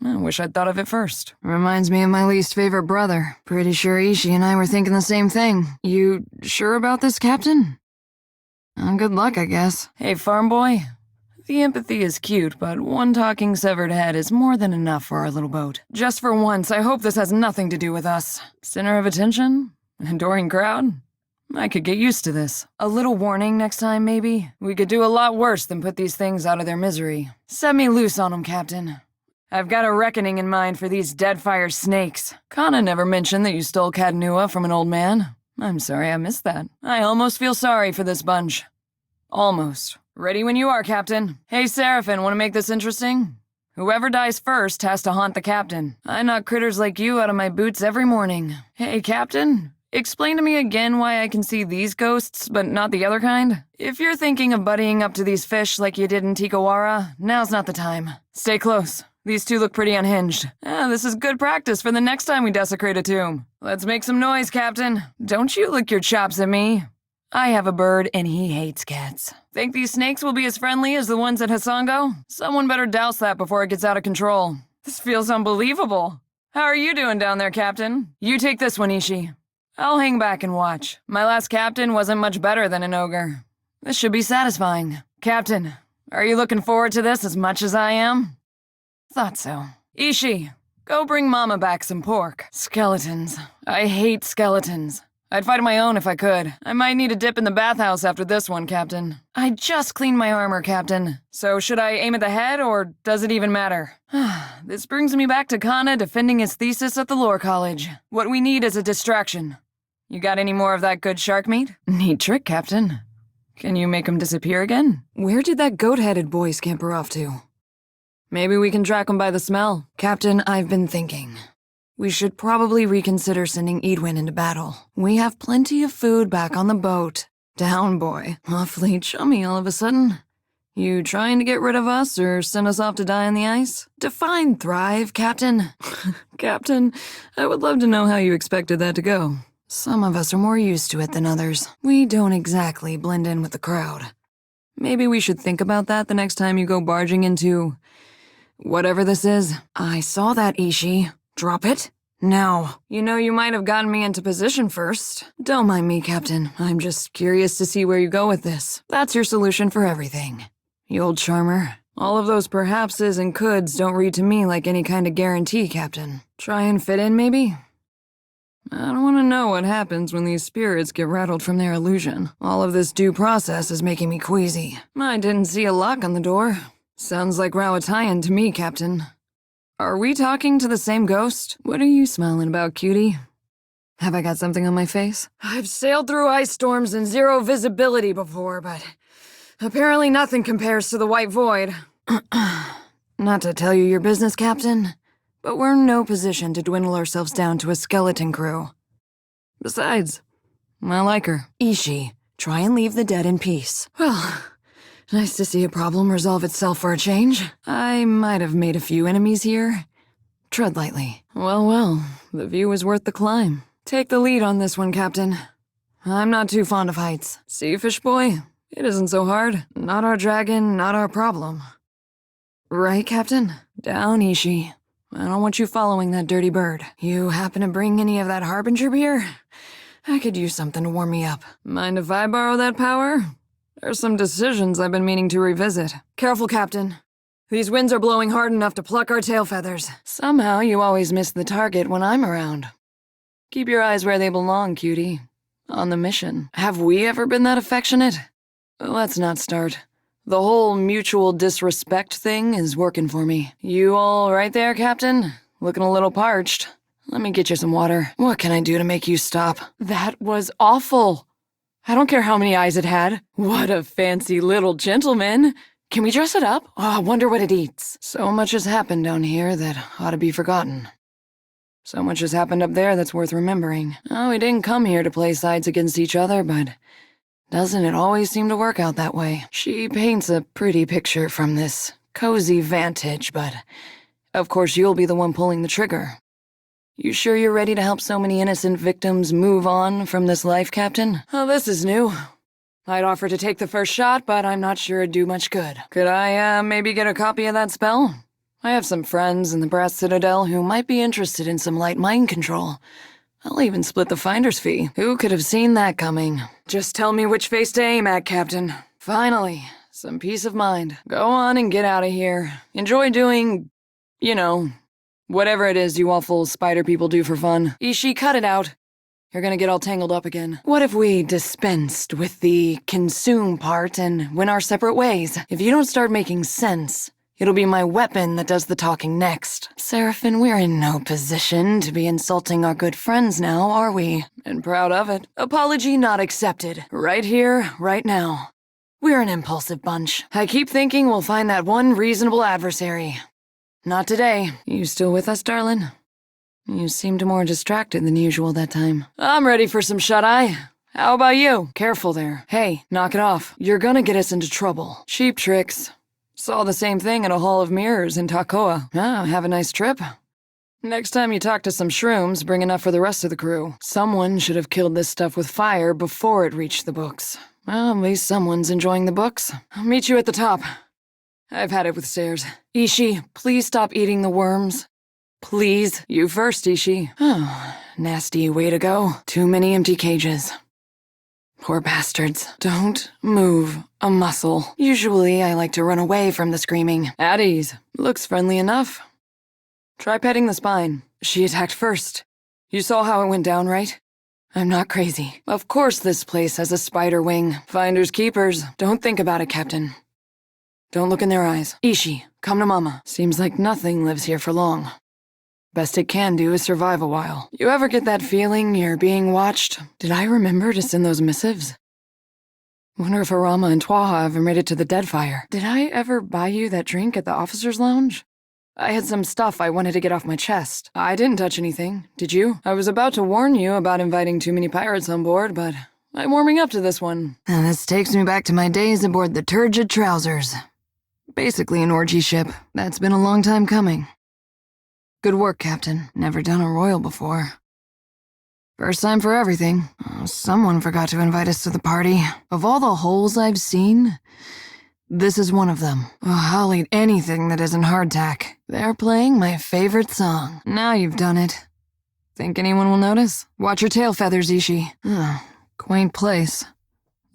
I wish I'd thought of it first. Reminds me of my least favorite brother. Pretty sure Ishii and I were thinking the same thing. You sure about this, Captain? Good luck, I guess. Hey, farm boy. The empathy is cute, but one talking severed head is more than enough for our little boat. Just for once, I hope this has nothing to do with us. Center of attention? Adoring crowd? I could get used to this. A little warning next time, maybe? We could do a lot worse than put these things out of their misery. Set me loose on them, Captain. I've got a reckoning in mind for these Deadfire snakes. Kana never mentioned that you stole Katanua from an old man. I'm sorry I missed that. I almost feel sorry for this bunch. Almost. Ready when you are, Captain. Hey, Seraphin, want to make this interesting? Whoever dies first has to haunt the captain. I knock critters like you out of my boots every morning. Hey, Captain, explain to me again why I can see these ghosts, but not the other kind? If you're thinking of buddying up to these fish like you did in Tikawara, now's not the time. Stay close. These two look pretty unhinged. This is good practice for the next time we desecrate a tomb. Let's make some noise, Captain. Don't you lick your chops at me. I have a bird, and he hates cats. Think these snakes will be as friendly as the ones at Hasango? Someone better douse that before it gets out of control. This feels unbelievable. How are you doing down there, Captain? You take this one, Ishii. I'll hang back and watch. My last captain wasn't much better than an ogre. This should be satisfying. Captain, are you looking forward to this as much as I am? Thought so. Ishii, go bring Mama back some pork. Skeletons. I hate skeletons. I'd fight on my own if I could. I might need a dip in the bathhouse after this one, Captain. I just cleaned my armor, Captain. So should I aim at the head, or does it even matter? This brings me back to Kana defending his thesis at the Lore College. What we need is a distraction. You got any more of that good shark meat? Neat trick, Captain. Can you make him disappear again? Where did that goat-headed boy scamper off to? Maybe we can track him by the smell. Captain, I've been thinking. We should probably reconsider sending Edwin into battle. We have plenty of food back on the boat. Down, boy. Awfully chummy all of a sudden. You trying to get rid of us or send us off to die on the ice? Define thrive, Captain. Captain, I would love to know how you expected that to go. Some of us are more used to it than others. We don't exactly blend in with the crowd. Maybe we should think about that the next time you go barging into whatever this is. I saw that, Ishii. Drop it? Now. You know, you might have gotten me into position first. Don't mind me, Captain. I'm just curious to see where you go with this. That's your solution for everything. You old charmer. All of those perhapses and coulds don't read to me like any kind of guarantee, Captain. Try and fit in, maybe? I don't want to know what happens when these spirits get rattled from their illusion. All of this due process is making me queasy. I didn't see a lock on the door. Sounds like Rawatayan to me, Captain. Are we talking to the same ghost? What are you smiling about, cutie? Have I got something on my face? I've sailed through ice storms and zero visibility before, but apparently nothing compares to the white void. Not to tell you your business, Captain, but we're in no position to dwindle ourselves down to a skeleton crew. Besides, I like her. Ishii, try and leave the dead in peace. Well, nice to see a problem resolve itself for a change. I might have made a few enemies here. Tread lightly. Well, the view is worth the climb. Take the lead on this one, Captain. I'm not too fond of heights. See, fish boy? It isn't so hard. Not our dragon, not our problem. Right, Captain? Down, Ishii. I don't want you following that dirty bird. You happen to bring any of that Harbinger beer? I could use something to warm me up. Mind if I borrow that power? There's some decisions I've been meaning to revisit. Careful, Captain. These winds are blowing hard enough to pluck our tail feathers. Somehow you always miss the target when I'm around. Keep your eyes where they belong, cutie. On the mission. Have we ever been that affectionate? Let's not start. The whole mutual disrespect thing is working for me. You all right there, Captain? Looking a little parched. Let me get you some water. What can I do to make you stop? That was awful. I don't care how many eyes it had. What a fancy little gentleman. Can we dress it up? Oh, I wonder what it eats. So much has happened down here that ought to be forgotten. So much has happened up there that's worth remembering. Oh, we didn't come here to play sides against each other, but Doesn't it always seem to work out that way? She paints a pretty picture from this cozy vantage, but of course you'll be the one pulling the trigger. You sure you're ready to help so many innocent victims move on from this life, Captain? Oh, this is new. I'd offer to take the first shot, but I'm not sure it'd do much good. Could I, maybe get a copy of that spell? I have some friends in the Brass Citadel who might be interested in some light mind control. I'll even split the finder's fee. Who could have seen that coming? Just tell me which face to aim at, Captain. Finally, some peace of mind. Go on and get out of here. Enjoy doing, whatever it is you awful spider people do for fun. Ishi, cut it out. You're gonna get all tangled up again. What if we dispensed with the consume part and went our separate ways? If you don't start making sense, it'll be my weapon that does the talking next. Seraphine, we're in no position to be insulting our good friends now, are we? And proud of it. Apology not accepted. Right here, right now. We're an impulsive bunch. I keep thinking we'll find that one reasonable adversary. Not today. You still with us, darling? You seemed more distracted than usual that time. I'm ready for some shut-eye. How about you? Careful there. Hey, knock it off. You're gonna get us into trouble. Cheap tricks. Saw the same thing at a Hall of Mirrors in Takoa. Have a nice trip. Next time you talk to some shrooms, bring enough for the rest of the crew. Someone should have killed this stuff with fire before it reached the books. Well, at least someone's enjoying the books. I'll meet you at the top. I've had it with stairs. Ishi, please stop eating the worms. Please. You first, Ishi. Oh, nasty way to go. Too many empty cages. Poor bastards. Don't move a muscle. Usually, I like to run away from the screaming. At ease. Looks friendly enough. Try petting the spine. She attacked first. You saw how it went down, right? I'm not crazy. Of course this place has a spider wing. Finders keepers. Don't think about it, Captain. Don't look in their eyes. Ishi, come to Mama. Seems like nothing lives here for long. Best it can do is survive a while. You ever get that feeling you're being watched? Did I remember to send those missives? Wonder if Arama and Twaha ever made it to the Deadfire. Did I ever buy you that drink at the officer's lounge? I had some stuff I wanted to get off my chest. I didn't touch anything. Did you? I was about to warn you about inviting too many pirates on board, but I'm warming up to this one. And this takes me back to my days aboard the Turgid Trousers. Basically an orgy ship. That's been a long time coming. Good work, Captain. Never done a royal before. First time for everything. Someone forgot to invite us to the party. Of all the holes I've seen, this is one of them. I'll eat anything that isn't hardtack. They're playing my favorite song. Now you've done it. Think anyone will notice? Watch your tail feathers, Ishi. Quaint place.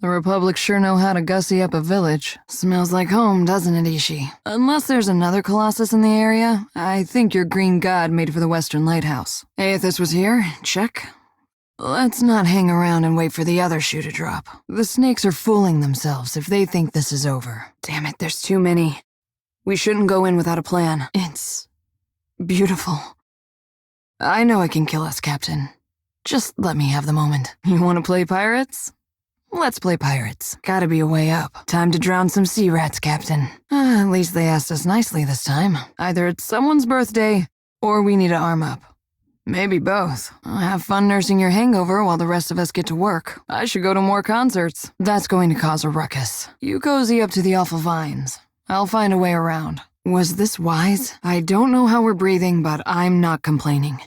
The Republic sure know how to gussy up a village. Smells like home, doesn't it, Ishi? Unless there's another Colossus in the area, I think your green god made for the Western Lighthouse. Aethys was here, check. Let's not hang around and wait for the other shoe to drop. The snakes are fooling themselves if they think this is over. Damn it, there's too many. We shouldn't go in without a plan. It's beautiful. I know it can kill us, Captain. Just let me have the moment. You want to play pirates? Let's play pirates. Gotta be a way up. Time to drown some sea rats, Captain. At least they asked us nicely this time. Either it's someone's birthday, or we need to arm up. Maybe both. Have fun nursing your hangover while the rest of us get to work. I should go to more concerts. That's going to cause a ruckus. You cozy up to the awful vines. I'll find a way around. Was this wise? I don't know how we're breathing, but I'm not complaining.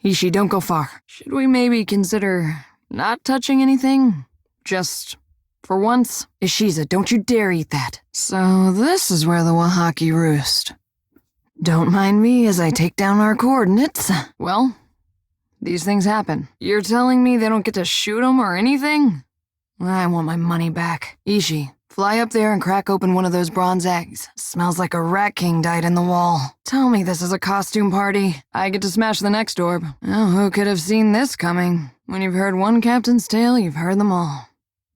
Ishi, don't go far. Should we maybe consider not touching anything? Just for once? Ishiza, don't you dare eat that. So this is where the Wahaki roost. Don't mind me as I take down our coordinates. Well, these things happen. You're telling me they don't get to shoot them or anything? I want my money back. Ishi, fly up there and crack open one of those bronze eggs. Smells like a rat king died in the wall. Tell me this is a costume party. I get to smash the next orb. Oh, who could have seen this coming? When you've heard one captain's tale, you've heard them all.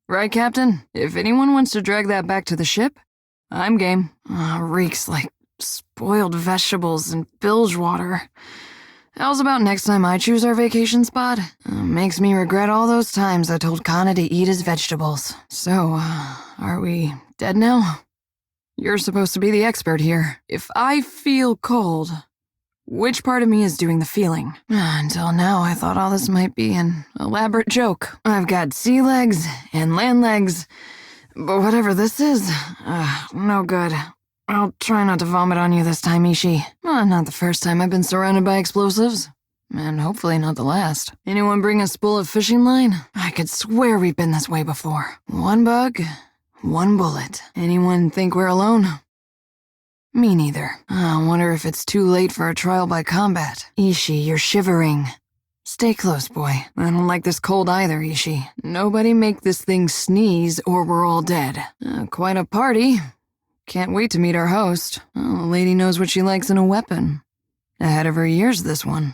Right, Captain? If anyone wants to drag that back to the ship, I'm game. Reeks like spoiled vegetables and bilge water. How's about next time I choose our vacation spot? Makes me regret all those times I told Kana to eat his vegetables. So, are we dead now? You're supposed to be the expert here. If I feel cold, Which part of me is doing the feeling? Until now, I thought all this might be an elaborate joke. I've got sea legs and land legs, but whatever this is, no good. I'll try not to vomit on you this time, Ishi. Not the first time I've been surrounded by explosives. And hopefully not the last. Anyone bring a spool of fishing line? I could swear we've been this way before. One bug, one bullet. Anyone think we're alone? Me neither. I wonder if it's too late for a trial by combat. Ishi, you're shivering. Stay close, boy. I don't like this cold either, Ishi. Nobody make this thing sneeze or we're all dead. Quite a party. Can't wait to meet our host. The lady knows what she likes in a weapon. Ahead of her years, this one.